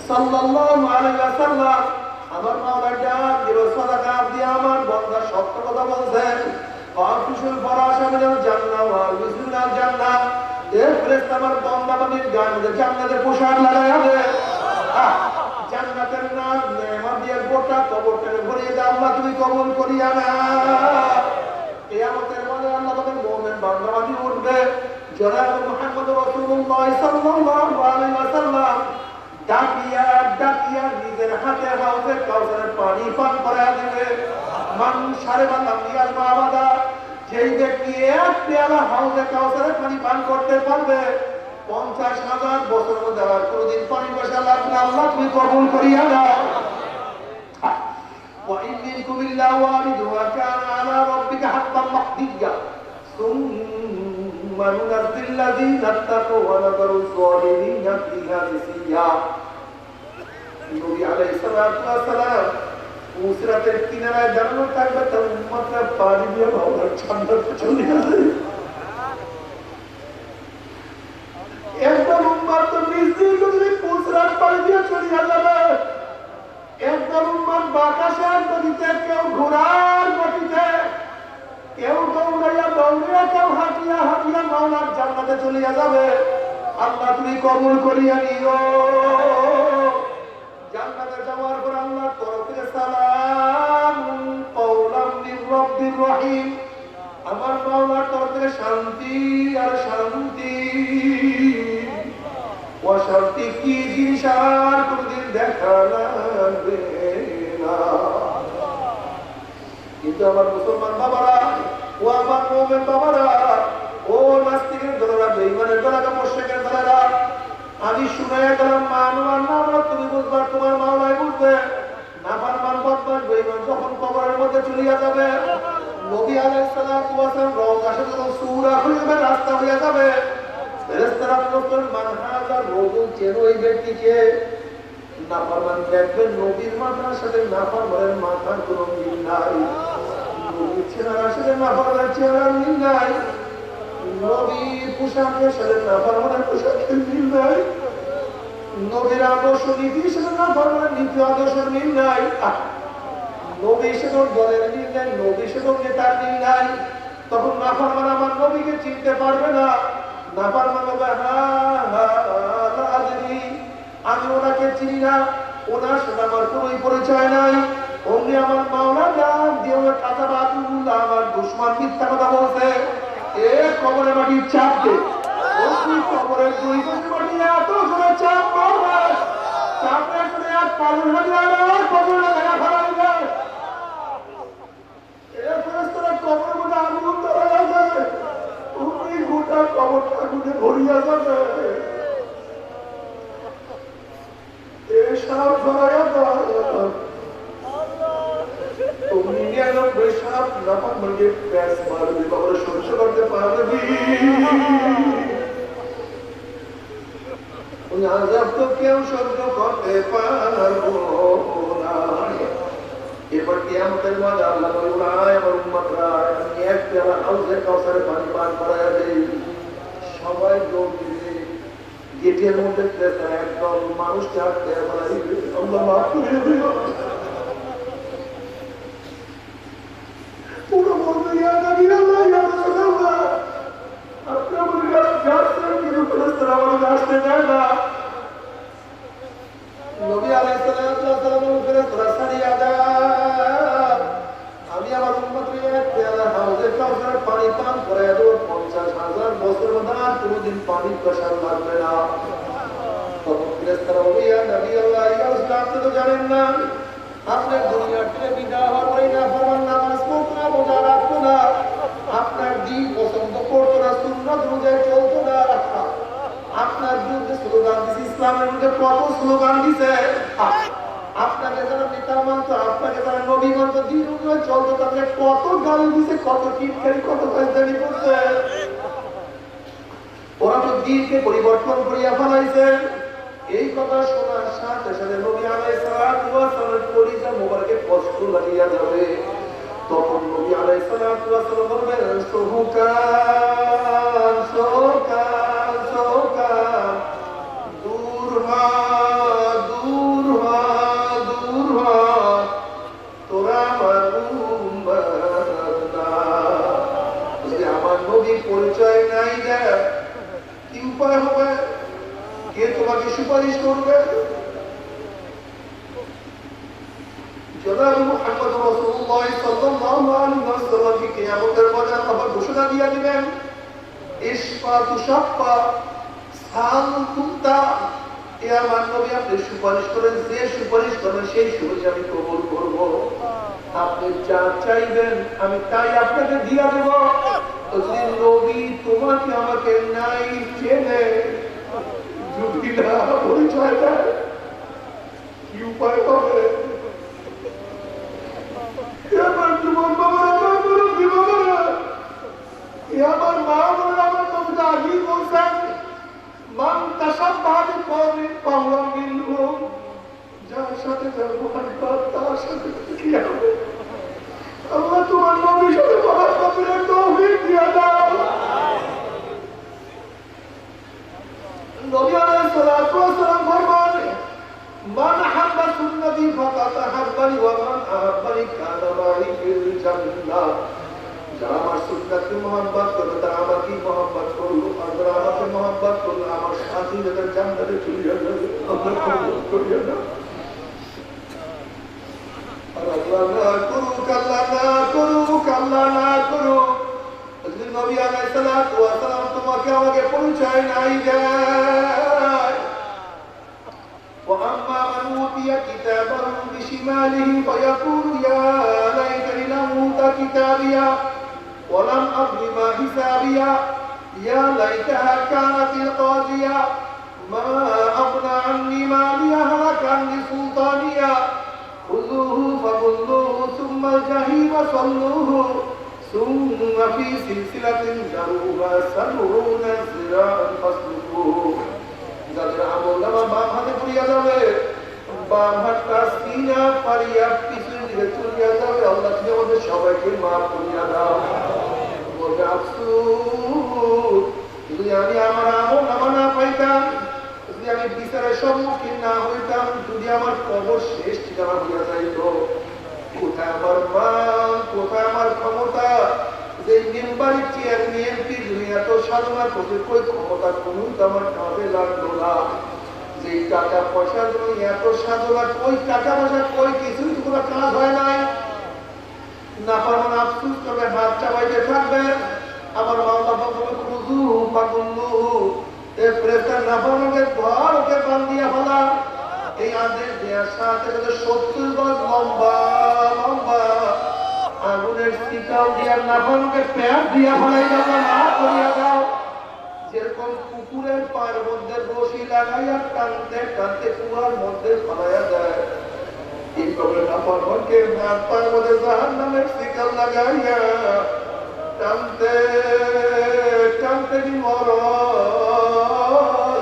সাল্লাল্লাহু আলাইহি ওয়াসাল্লাম আমার মাওলার ডাক দিয়ে সাদাকা দিয়ে আমার বান্দা সত্য কথা বলছেন। কাফিসুল ফরাশা মিনাল জান্নাহ ওয়া বিসমিল্লাহ জান্নাহ, এ ফেরেশতা আমার বান্দা বান্দির গায়ে জান্নাতের পোশাক লাগায়া দেয়, জান্নাতের নাম নেয়ামত দিয়ে গোটা কবরটাকে ভরিয়ে দাও, আল্লাহ তুমি কবুল করিয়া নাও। কিয়ামতের মাঠে আল্লাহ তাদের মুমিন বান্দা বান্দি উঠবে, জনাব মুহাম্মদ রাসূলুল্লাহ সাল্লাল্লাহু আলাইহি ওয়াসাল্লাম ডাকিয়া ডাকিয়া নিজের হাতে হাউজে কাউসারের পানি পান করায়া দিবে। মানুষ সারে বান্দাম ইয়ার মাবাদা, যেই ব্যক্তি এক পেয়ালা হাউজে কাউসারের পানি পান করতে পারবে 50,000 বছর মধ্যে আর কোনদিন পানি পয়সা লাগবে না, আল্লাহ তুমি কবুল করিয়া দাও। وإن منكم إلا واردها كان على ربك حقا مقضيا ثم ننجي الذين اتقوا ونذر الظالمين فيها جثيا। নবী আলাইহিস সালাতু ওয়াস সালাম উসরাতের কিনারায় দাঁড়ানো থাকবে, তার উম্মতরা পানি দিয়ে মাওলার জান্নাতে চলে যাবে। একদল উম্মত তো নিজেই যদি উসরাত পানি দিয়ে চলে যাবে, একদল উম্মত বাতাসের গতিতে, কেউ ঘোড়ার গতিতে, কেউ দৌড়াইয়া দৌড়িয়া, কেউ হাঁটিয়া হাঁটিয়া মাওলার জান্নাতে চলে যাবে। আল্লাহ তুমি কবুল করিয়া নিও। জান্নাতে যাওয়ার পর আল্লাহর তরফ থেকে সালাম কওলাম মির রাব্বির রহিম, আমার মাওলার তরফ থেকে শান্তি আর শান্তি। অশান্তি কি জিনিস আর কোনদিন দেখা লাগবে না। কিন্তু আমার মুসলমান বাবারা, ও আমার মুমিন বাবারা, ও নাস্তিকের দলেরা, বেঈমানের দলেরা, মুশরিকের দলেরা, আমি শুনাইয়া গেলাম মানু আর না আমরা, তুমি বুঝবা, তোমার মাওলাই বুঝবে। নাফরমান বদমাশ বেঈমান যখন কবরের মধ্যে চলিয়া যাবে, নবী আলাইহিস সালাতু ওয়াস সালাম রওজা যখন সূরা হয়ে যাবে, রাস্তা হয়ে যাবে, ফেরেশতারা বলবেন মান হাযা রাজুল, চেনো এই ব্যক্তিকে। নাফরমান দেখবেন নবীর মাথার সাথে নাফরমানের মাথার কোনো মিল নাই, নবীর চেহারার সাথে নাফরমানের চেহারার মিল নাই, নবীর পোশাকের সাথে নাফরমানের পোশাকের মিল নাই, নবীর আদর্শ নীতির সাথে নাফরমানের নীতি আদর্শের মিল নাই, নবীর সাথে দলের মিল নাই, নবীর সাথে নেতার মিল নাই। তখন নাফরমান আমার নবীকে চিনতে পারবে না। নাফরমান বলবে আমি ওনাকে চিনি না, ওনার সাথে আমার কোন পরিচয় নাই। অমনি আমার মাওলা নাম দিয়ে ওনার কাজা বাদুল্লাহ, আমার দুশ্মন মিথ্যা কথা বলছে, এ কবরে মাটি চাপ দে। কবরের দুই পাশে মাটি এত জোরে চাপ মারবে, চাপে করে এক পাগল হয়ে যাবে, কবর লাগা ফেলাই যায়। এ ফেরেশতারা কবরের মধ্যে আগুন ধরে যাবে, তুমি গোটা কবরটা আগুনে ভরিয়া যাবে। সাপ ধরাইয়া দাও, তুমি 99 সাপ নাপাক মধ্যে প্যাস মারবে, কবরে সহ্য করতে পারবি? ওই আযাব তো কেউ সহ্য করতে পারবো না। এরপর কিয়ামতের মাঠে আল্লাহ বলবে আমার উম্মতরা, আমি এক পেয়ালা হাউজে কাউসারে পানি পান করাইয়া দেই, সবাই দৌড় দিবে। গেটের মধ্যে একদল মানুষ চাটতে আল্লাহ মাফ করে দিও। পুরো বলবে ইয়া নবী আল্লাহ, ইয়া রাসূলুল্লাহ, আপনি আমার কাছে আসছেন কিন্তু ফেরেশতারা আমার কাছে আসতে চায় না। নবী আলাইহিস সালাতু ওয়াস সালাম ফেরেশতারা ছাড়িয়া যান, আমি আমার উম্মতকে এক পেয়ালা হাউজে কাউসারের পানি পান করাইয়া দেব, 50,000 বছর মধ্যে আর কোনোদিন পানি পেশা লাগবে না। তখন ফেরেশতারা বলবে ইয়া নবী আল্লাহ, ইয়া রাসূল, আপনি তো জানেন না, আপনি দুনিয়ার থেকে বিদায় হওয়ার পরে না ফরমান নামাজ পড়তো না, রোজা রাখতো না, আপনার দিন পছন্দ করতো না, সুন্নাত অনুযায়ী চলতো না, আপনার বিরুদ্ধে স্লোগান দিছে, ইসলামের বিরুদ্ধে কত স্লোগান দিছে, আপনাকে যারা নেতা মানত, আপনাকে যারা নবী মানত, দিন অনুযায়ী চলতো, তাদের কত গালি দিছে, কত টিটকারি, কত কাজদানি করছে। ওরা তো দিনকে পরিবর্তন করিয়া ফেলাইছে। এই কথা শোনার সাথে সাথে নবী আলাইহিস সালাতু ওয়াস সালামের কলিজা মোবারকে কষ্ট লাগিয়া যাবে। তখন নবী আলাইহিস সালাতু ওয়াস সালাম বলবেন সোহকান সোহকান সোহকান, দূর হ দূর হ দূর হ, তোরা আমার উম্মত না। যদি আমার নবীর পরিচয় নাই দেয়, কি উপায় হবে? কে তোমাকে সুপারিশ করবে? জনাব মুহাম্মদ রাসূলুল্লাহ সাল্লাল্লাহু আলাইহি ওয়াসাল্লাম কে কিয়ামতের ময়দানে আল্লাহ ঘোষণা দিয়ে দিবেন, ইশফাতু শাফা সাল কুনতা, এ আমার নবী আপনি সুপারিশ করেন, যে সুপারিশ করবেন সেই সুপারিশ আমি কবুল করব। আপনি যা চাইবেন আমি তাই আপনাকে দিয়া দেব। যদি নবী তোমাকে আমাকে নাই চেনে, যদি না পরিচয় দেয়, কি উপায় হবে? আমার জীবন বাবার, আমার মুরব্বী বাবারা, আমার মা বাবারা, আমার নবীটা আগেই বলছেন, মান তাসাব্বাহা বিকওমিন ফাহুয়া মিনহুম, যারা নবী আলাইহিস সালাতু ওয়াস সালাম ফরমান মান হাব্বা সুন্নতি ফাকাত হাব্বানি ওয়া মান আহাব্বানি কানা মাই ফিল জান্নাহ। যারা আমার সুন্নাতকে মহব্বত করবে তারা আমাকে মহব্বত করলো, আর যারা আমাকে মহব্বত করলো আমার সাথী যাদের জান্নাতে চলে যাবে। আল্লাহ কবুল করিয়া না। আর আল্লাহ না করুক, আল্লাহ না করুক, আল্লাহ না করুক যদি নবী আলাইহিস সালাতু ওয়াস সালাম তোমাকে আমাকে পরিচয় নাই দেয়। وأما من أوتي كتابه بشماله فيقول يا ليتني لم أوت كتابيا ولم أدر ما حسابيا يا ليتها كانت القاضية ما أغنى عني ماليا هلك عني سلطانيا خذوه فغلوه ثم الجحيم صلوه ثم في سلسلة ذرعها 70 ذراعا فاسلكوه। যাদের আমলনামা বাম হাতে পড়িয়া যাবে, বাম হাতটা সিনা পারিয়া পিছনের দিকে চলিয়া যাবে। আল্লাহ তুমি আমাদের সবাইকে মাফ করিয়া দাও। বলবে আফসোস যদি আমি আমার আমলনামা না পাইতাম, যদি আমি বিচারের সম্মুখীন না হইতাম, যদি আমার কবর শেষ ঠিকানা হইয়া যাইত। কোথায় আমার মান, কোথায় আমার ক্ষমতা? যে মেম্বারের চেয়ারম্যান এমপি এত সাধনা করতে কই ক্ষমতা কোনো আমার কাঁধে লাগলো না। যে টাকা পয়সার জন্য এত সাধনা, ওই টাকা পয়সা কই কিছুই তো কোনো কাজ হয় নাই। না পারবেন আফসোস করবে, হাত চাপাইতে থাকবে। আমার মাওলা বলবে খুজু পাকুল্লু, এ ফেরেশতা না পারবে ধর ওকে বান্ধিয়া ফেলা। এই আদেশ দেওয়ার সাথে সাথে 70 গজ লম্বা লম্বা আগুনের শিকাও দিয়া নাফানকে প্যাঁচ দিয়া ফেলাই দাও, না করিয়া দাও। যেরকম কুকুরের পায়ের মধ্যে রশি লাগাইয়া টানতে টানতে কুয়ার মধ্যে ফেলাইয়া দেয়, এইভাবে নাফানকে পায়ের মধ্যে জাহান্নামের শিকল লাগাইয়া টানতে টানতে মর।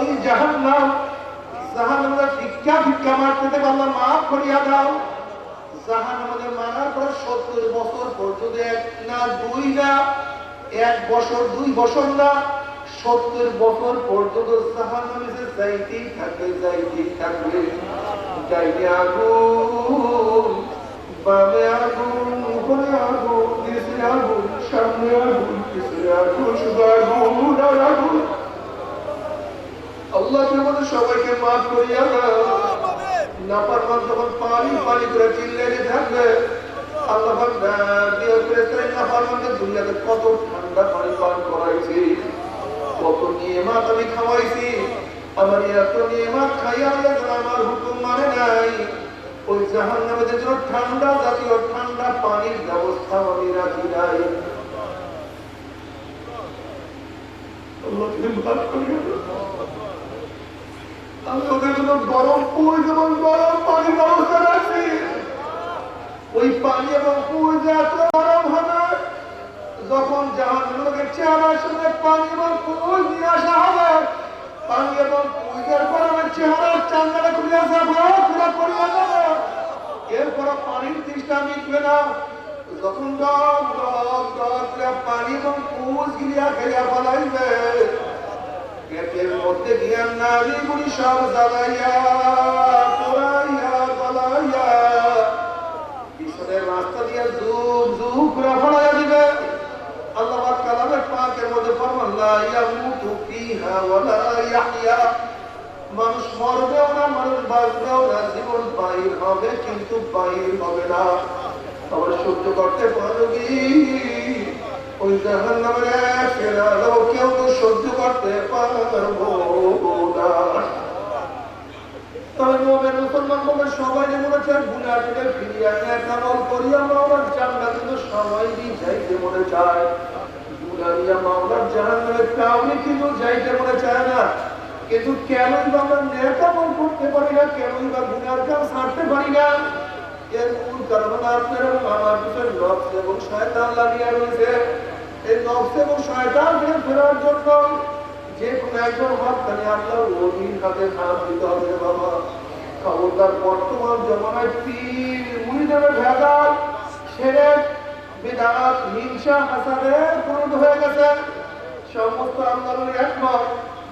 এই জাহান্নাম জাহান্নামে ভিক্ষা ভিক্ষা মারতে আল্লাহ মাফ করিয়া দাও। জাহান্নামে মারার পর 70 বছর পর্যন্ত এক না দুই না, 1 বছর 2 বছর না, 70 বছর পর্যন্ত জাহান্নামে যে যাইতেই থাকবে, যাইতেই থাকবে। ডাইনে আগুন, বামে আগুন, উপরে আগুন, নিচে আগুন, সামনে আগুন, পিছনে আগুন, শুধু আগুন আর আগুন। আল্লাহ তোমাদের সবাইকে মাফ করিয়া দাও। নাফরমান যখন পানি পানি করে চিল্লাইতে থাকবে, আল্লাহ পাক দিয়ে ফেরেশতা নাফরমানকে দুনিয়াতে কত ঠান্ডা পানি পান করাইছি, কত নিয়ামত আমি খাওয়াইছি। আমার এত নিয়ামত খাইয়া আমার হুকুম মানে নাই। ওই জাহান্নামের জন্য ঠান্ডা জাতীয় ঠান্ডা পানির ব্যবস্থা আমি রাখি নাই। আল্লাহ তুমি মাফ করিয়া দাও। আমি ওদের জন্য গরম পুর যেমন গরম পানি ব্যবস্থা রাখছি, ওই পানি এবং পুর যে এত গরম হবে, যখন জাহান্নামের চেহারার সামনে পানি এবং পুর নিয়ে আসা হবে, পানি এবং পুরের গরমের চেহারার চান্দাটা খুলে আসা পুরো পড়িয়া যাবে। এরপর পানির তৃষ্ণা মিটবে না। যখন ডক ডক ডক করে পানি এবং পুর গিরিয়া খেয়া ফেলাইবে, পেটের মধ্যে গিয়া নারী বুড়ি সব জ্বালাইয়া পোড়াইয়া জ্বালাইয়া পিছনের রাস্তা দিয়ে জুক জুক করে ফেলাইয়া দিবে। আল্লাহ কালামের পাকের মধ্যে ফরমান লা ইয়ামুতু ফিহা ওয়ালা ইয়াহইয়া। মানুষ মরবেও না, মানুষ বাঁচবেও না, জীবন বাহির হবে কিন্তু বাহির হবে না। আবার সহ্য করতে পারবি ওই জাহান্নামের ফেরালো কেউ তো সহ্য করতে পারবো না। তবে মুমিন মুসলমান বলে সবাই মনে চায় গুনাহ থেকে ফিরিয়ে আনে, আমল করিয়া মাওলার জান্নাতে তো সবাইই যাইতে মনে চায়। গুনাহ নিয়ে মাওলার জাহান্নামে কাউকে কিন্তু যাইতে মনে চায় না। কিন্তু কেনই বা আমরা নেক আমল করতে পারি না, কেনই বা গুনাহর কাজ ছাড়তে পারি না? এর মূল কারণ আপনার এবং আমার পিছনে নফস এবং শয়তান লাগিয়া রয়েছে। এই নফস এবং শয়তান থেকে ফেরার জন্য যে কোনো একজন হাতখানি আল্লাহর ওলির হাতে হাত দিতে হবে। বাবা খবরদার, বর্তমান জমানায় পীর মুরিদের ভেজাল, শিরক, বিদআত, হিংসা, হাসাদে পূর্ণ হয়ে গেছে। সমস্ত আল্লাহর একমত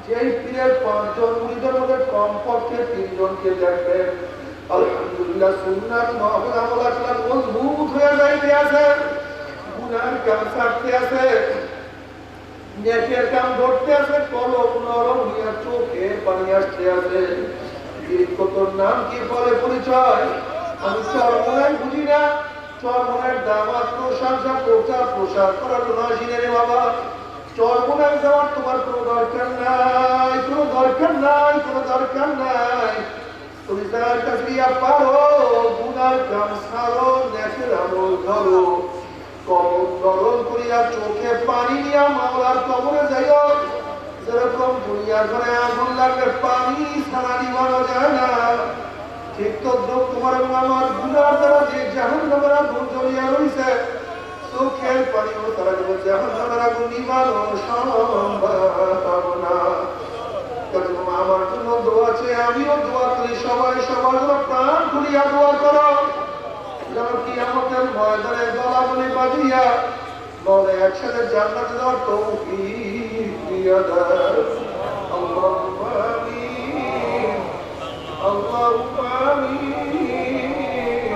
যেই পীরের 5 জন মুরিদের মধ্যে কমপক্ষে 3 জনকে দেখবেন আলহামদুলিল্লাহ সুন্নাত নফল আমল আখলাক মজবুত হয়ে যাইতে আছে, গুনার কাম ছাড়তে আছে, নেকের কাম ধরতে আছে, কলম নরম হইয়া চোখে পানি আসতে আছে। তোর নাম কি বলে পরিচয়? আমি চরমনাই বুঝি না, চরমনের দামাত প্রশংসা প্রচার প্রসার করার জন্য আসি রে বাবা। চরমনায় যাওয়ার তোমার কোনো দরকার নাই, কোনো দরকার নাই, কোনো দরকার নাই। তুমি যার কাছে গিয়া পারো গুনার কাম ছাড়ো, নেকের আমল ধরো, কবর নরম করিয়া চোখে পানি নিয়া মাওলার কবরে যাইও। যেরকম দুনিয়ার ঘরে আগুন লাগলে পানি ছাড়া নিবানো যায় না, ঠিক তদ্রুপ তোমার এবং আমার গুনার দ্বারা যে জাহান্নামের আগুন জ্বলিয়া রইছে, চোখের পানিও তারা জাহান্নামের আগুন নিবানো সম্ভব না। আমার জন্য দোয়া আছে, আমিও দোয়া করি, সবাই সবার জন্য প্রাণ খুলিয়া দোয়া করো যেন কিয়ামতের ময়দানে গলাগলি বাঁধিয়া বলে একসাথে জান্নাতে যাওয়ার তৌফিক দিয়া দেয়। আল্লাহুম্মা আমিন, আল্লাহুম্মা আমিন।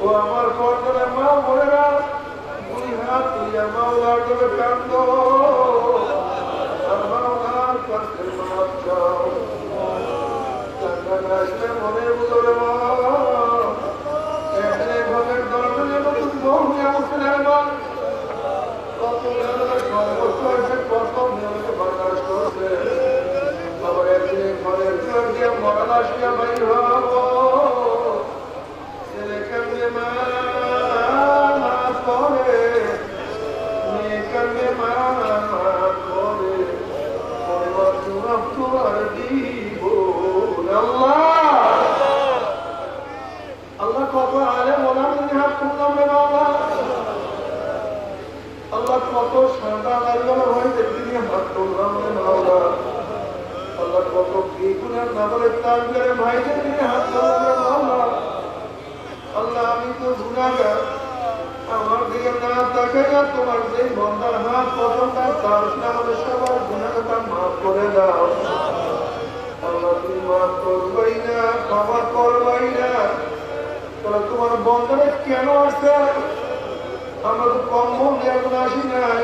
ও আমার পর্দার মা বোনেরা, দুই হাত তুলিয়া মাওলার জন্য কান্দো, আর মাওলার কাছে মাফ চাও। জান্নাত আসলে মনের ভিতরে মা ঘরের দরজা নতুন বউ নিয়ে মুসলিম কত করছে, কত নিয়মকে বরদাস্ত করছে। আবার একদিনে ঘরের ভিতর দিয়ে মরা লাশ নিয়ে বাইর হব, ছেলে কান্দে মা করে, মেয়ে কান্দে মা করে, পরিবার জবাব তো আর দিব আল্লাহ কত আলে মোলামে হাত তুললাম রে বাবা। আল্লাহ কত সাদা দাঁড়িয়ে হইতে তিনি হাত তুললাম রে বাবা। আল্লাহ কত বেগুনের নাগরে তার ভাইদের তিনি হাত তুললাম রে বাবা। আল্লাহ আমি তো গুনাহগার, আমার দিকে না তাকাইয়া তোমার যে বন্দার হাত পছন্দ তার আমাদের সবার গুনাহটা মাফ করে দাও। আল্লাহ তুমি মাফ করবাই না, ক্ষমা করবাই না। তোমার বন্ধনে কেন আসছে? আমরা তো কম্বল নেওয়ার জন্য আসি নাই,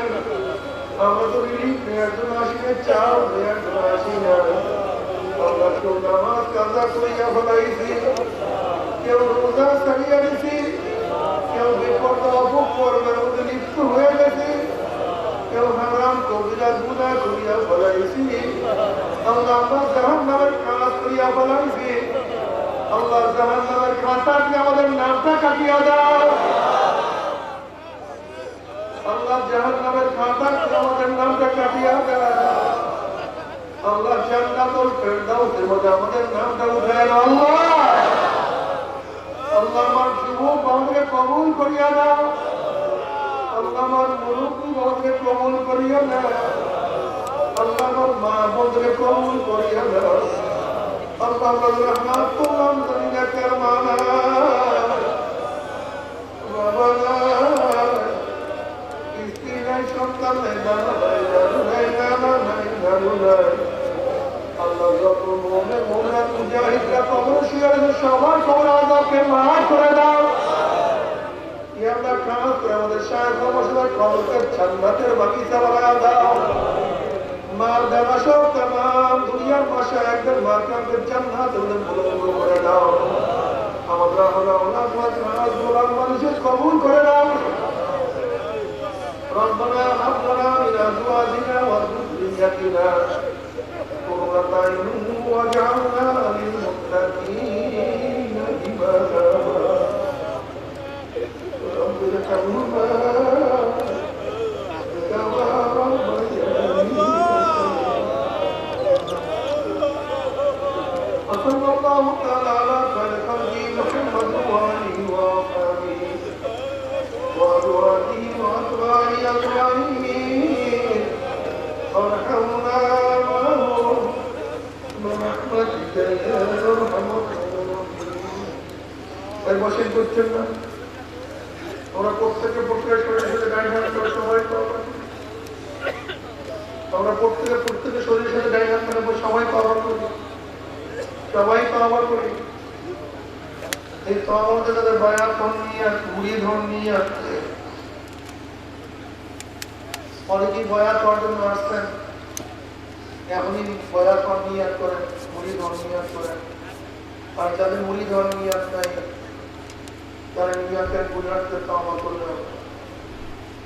আমরা তো রিলিফ নেওয়ার জন্য আসি নাই, চাল নেওয়ার জন্য আসি নাই। আমরা কেউ নামাজ কাজা করিয়া ফেলাইছি, কেউ রোজা ছাড়িয়া দিছি, কেউ বিপদ অপকর্মের মধ্যে লিপ্ত হয়ে গেছি, কেউ হারাম কবিরা গুনাহ করিয়া ফেলাইছি। আল্লাহ আমরা জাহান্নামের কাজ করিয়া ফেলাইছি। আল্লাহ জাহান্নামের খাতা দিয়ে আমাদের নামটা কাটিয়া দাও। আল্লাহ জাহান্নামের খাতা দিয়ে আমাদের নামটা কাটিয়া দাও। আল্লাহ জান্নাতুল ফেরদাউসের মধ্যে আমাদের নামটা উঠায় দাও। আল্লাহ আমার যুবক বাবাকে কবুল করিয়া দাও। আল্লাহ আমার মুরব্বী বাবাকে কবুল করিয়া দাও। আল্লাহ আমার মা বোনকে কবুল করিয়া দাও। আল্লাহ রহমান করলাম দুনিয়া করমানা বাবা, স্ত্রী নাই, সন্তান নাই, দাদা নাই, দাদু নাই, নানা নাই, দাদু নাই। আল্লাহ যত মুমিন মুমিনাত মুজাহিদরা কবরে শুয়ে আছে সবার কবর আযাবকে মাফ করে দাও। ইয়া আল্লাহ খাস করে আমাদের শায়েখ মশাইয়ের কবরকে জান্নাতের বাগিচা বানায়া দাও। মার দেওয়া সব তাম দুনিয়ার মাসা একদম মারকামদের জান্নাতের মধ্যে করে দাও। আমরা হলো ওনার মাঝ গোলাম মানুষের কবুল করে দাও। ربنا هب لنا من ازواجنا وذريتنا قرة اعين واجعلنا للمتقين اماما رب ارحمهما كما ربياني وصلى الله تعالى على خير خلقه محمد وآله وأصحابه وأزواجه وأتباعه أجمعين وارحمنا معهم برحمتك يا أرحم الراحمين। বসেন করছেন না, আমরা প্রত্যেকে প্রত্যেকের শরীরের সাথে গায়ে হাত করে সবাই আমরা প্রত্যেকে শরীরের সাথে গায়ে হাত সবাই তওবা করি, সবাই তওবা করি। এই তওবার মধ্যে তাদের বায়াত হন নিয়ত, মুরিদ হন নিয়ত। অনেকেই বয়াত হওয়ার জন্য আসছেন, এখনই বয়াত হন নিয়ত করেন, মুরিদ হন নিয়ত করেন। আর যাদের মুরিদ হন নিয়ত নাই, তারা নিয়তের গুণার্থে তওবা করলেন।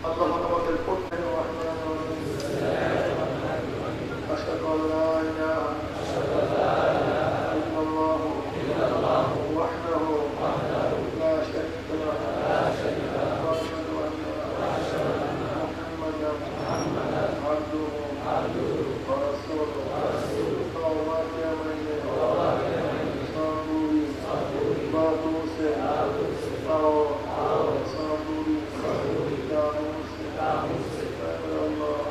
আল্লাহ আমাদের করতে আশহাদু আল্লা ইলাহা ইল্লাল্লাহু ওয়াহদাহু লা শারীকা লাহু ওয়া আশহাদু আন্না মুহাম্মাদান আবদুহু ওয়া রাসূলুহু তওবা কিয়ামাইনে সাবুরি বাতুসে আও সাবুরি দামুসে আল্লাহ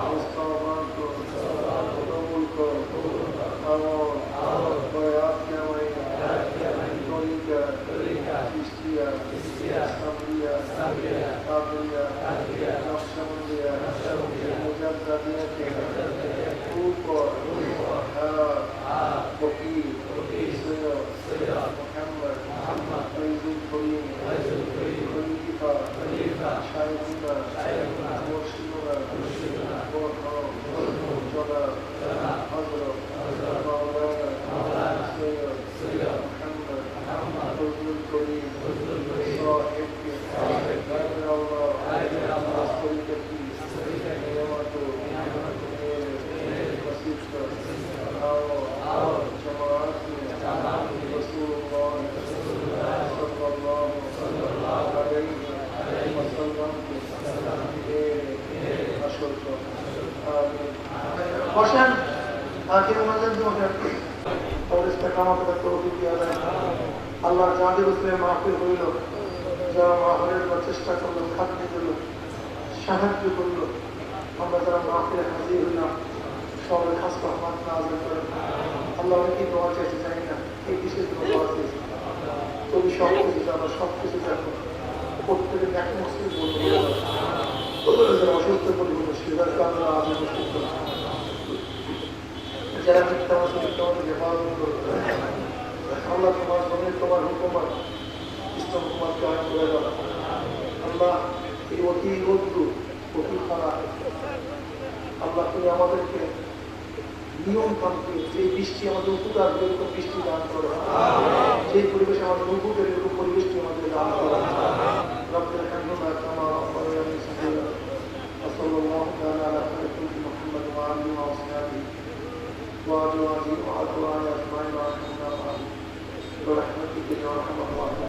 মুস্তাফাকে কবুল করো। আও বয়াত কিয়ামাইনে তরিকা চিশতিয়া সাবরিয়া কাদরিয়া নকশবন্দিয়া মুজাদ্দিদিয়া উপর ফকির সৈয়দ মুহাম্মদ ফৈজুল করিম খলিফা শাইখুনা মুর্শিদুনা জনাব হযরত মাওলানা সৈয়দ মুহাম্মদ ফৈজুল করিম সাহেবকে আল্লাহ তরিকতি নিয়ামত নসিব কর। आओ जमात में रसूलुल्लाह सल्लल्लाहु अलैहि वसल्लम के আসল কর। আমিন। বসেন, আখির মোনাজাত বসেন। और इस्तेकामत का तौफीक दिया जाए। আল্লাহ যাদের উপরে মাহফিল হইল, যারা মাহফিলের চেষ্টা করলো, খাটনি করলো, সাহায্য করলো, আমরা যারা মাহফিলে হাজির হইলাম, সবাই খাস রহমত নাযিল করেন। আল্লাহ অনেকেই দোয়া চাইতে চাই না, এই বিশেষ দোয়া চাইছে। তুমি সব কিছু জানো, সব কিছু দেখো। প্রত্যেকের এক মুসলিম বলবো যারা অসুস্থ বলবো সেটাকে আমরা আজ মুসলিম করবো। যারা মিথ্যা মুসলিম তোমাদের হেফাজত করবে। আল্লাহ তোমার জন্য তোমার হুকুমত ইসলাম হুকুমত কায়েম করে দাও। আল্লাহ এই অতি রৌদ্র, অতি খরা, আল্লাহ তুমি আমাদেরকে নিয়ম কান্তি যে বৃষ্টি আমাদের উপকার এরকম বৃষ্টি দান করো, যে পরিবেশে আমাদের উপকার এরকম পরিবেশটি আমাদের দান করো। রব্বিল হামদুলিল্লাহ কামা রাব্বায়ানি সাগীরা ওয়া সাল্লাল্লাহু তাআলা আলা সাইয়্যিদিনা মুহাম্মদ ওয়া আলিহি ওয়া আসহাবিহি ওয়া আজওয়াজিহি ওয়া আজওয়াজিহি আজমাইন ওয়া রাহমাতুল্লাহি ওয়া বারাকাতুহু।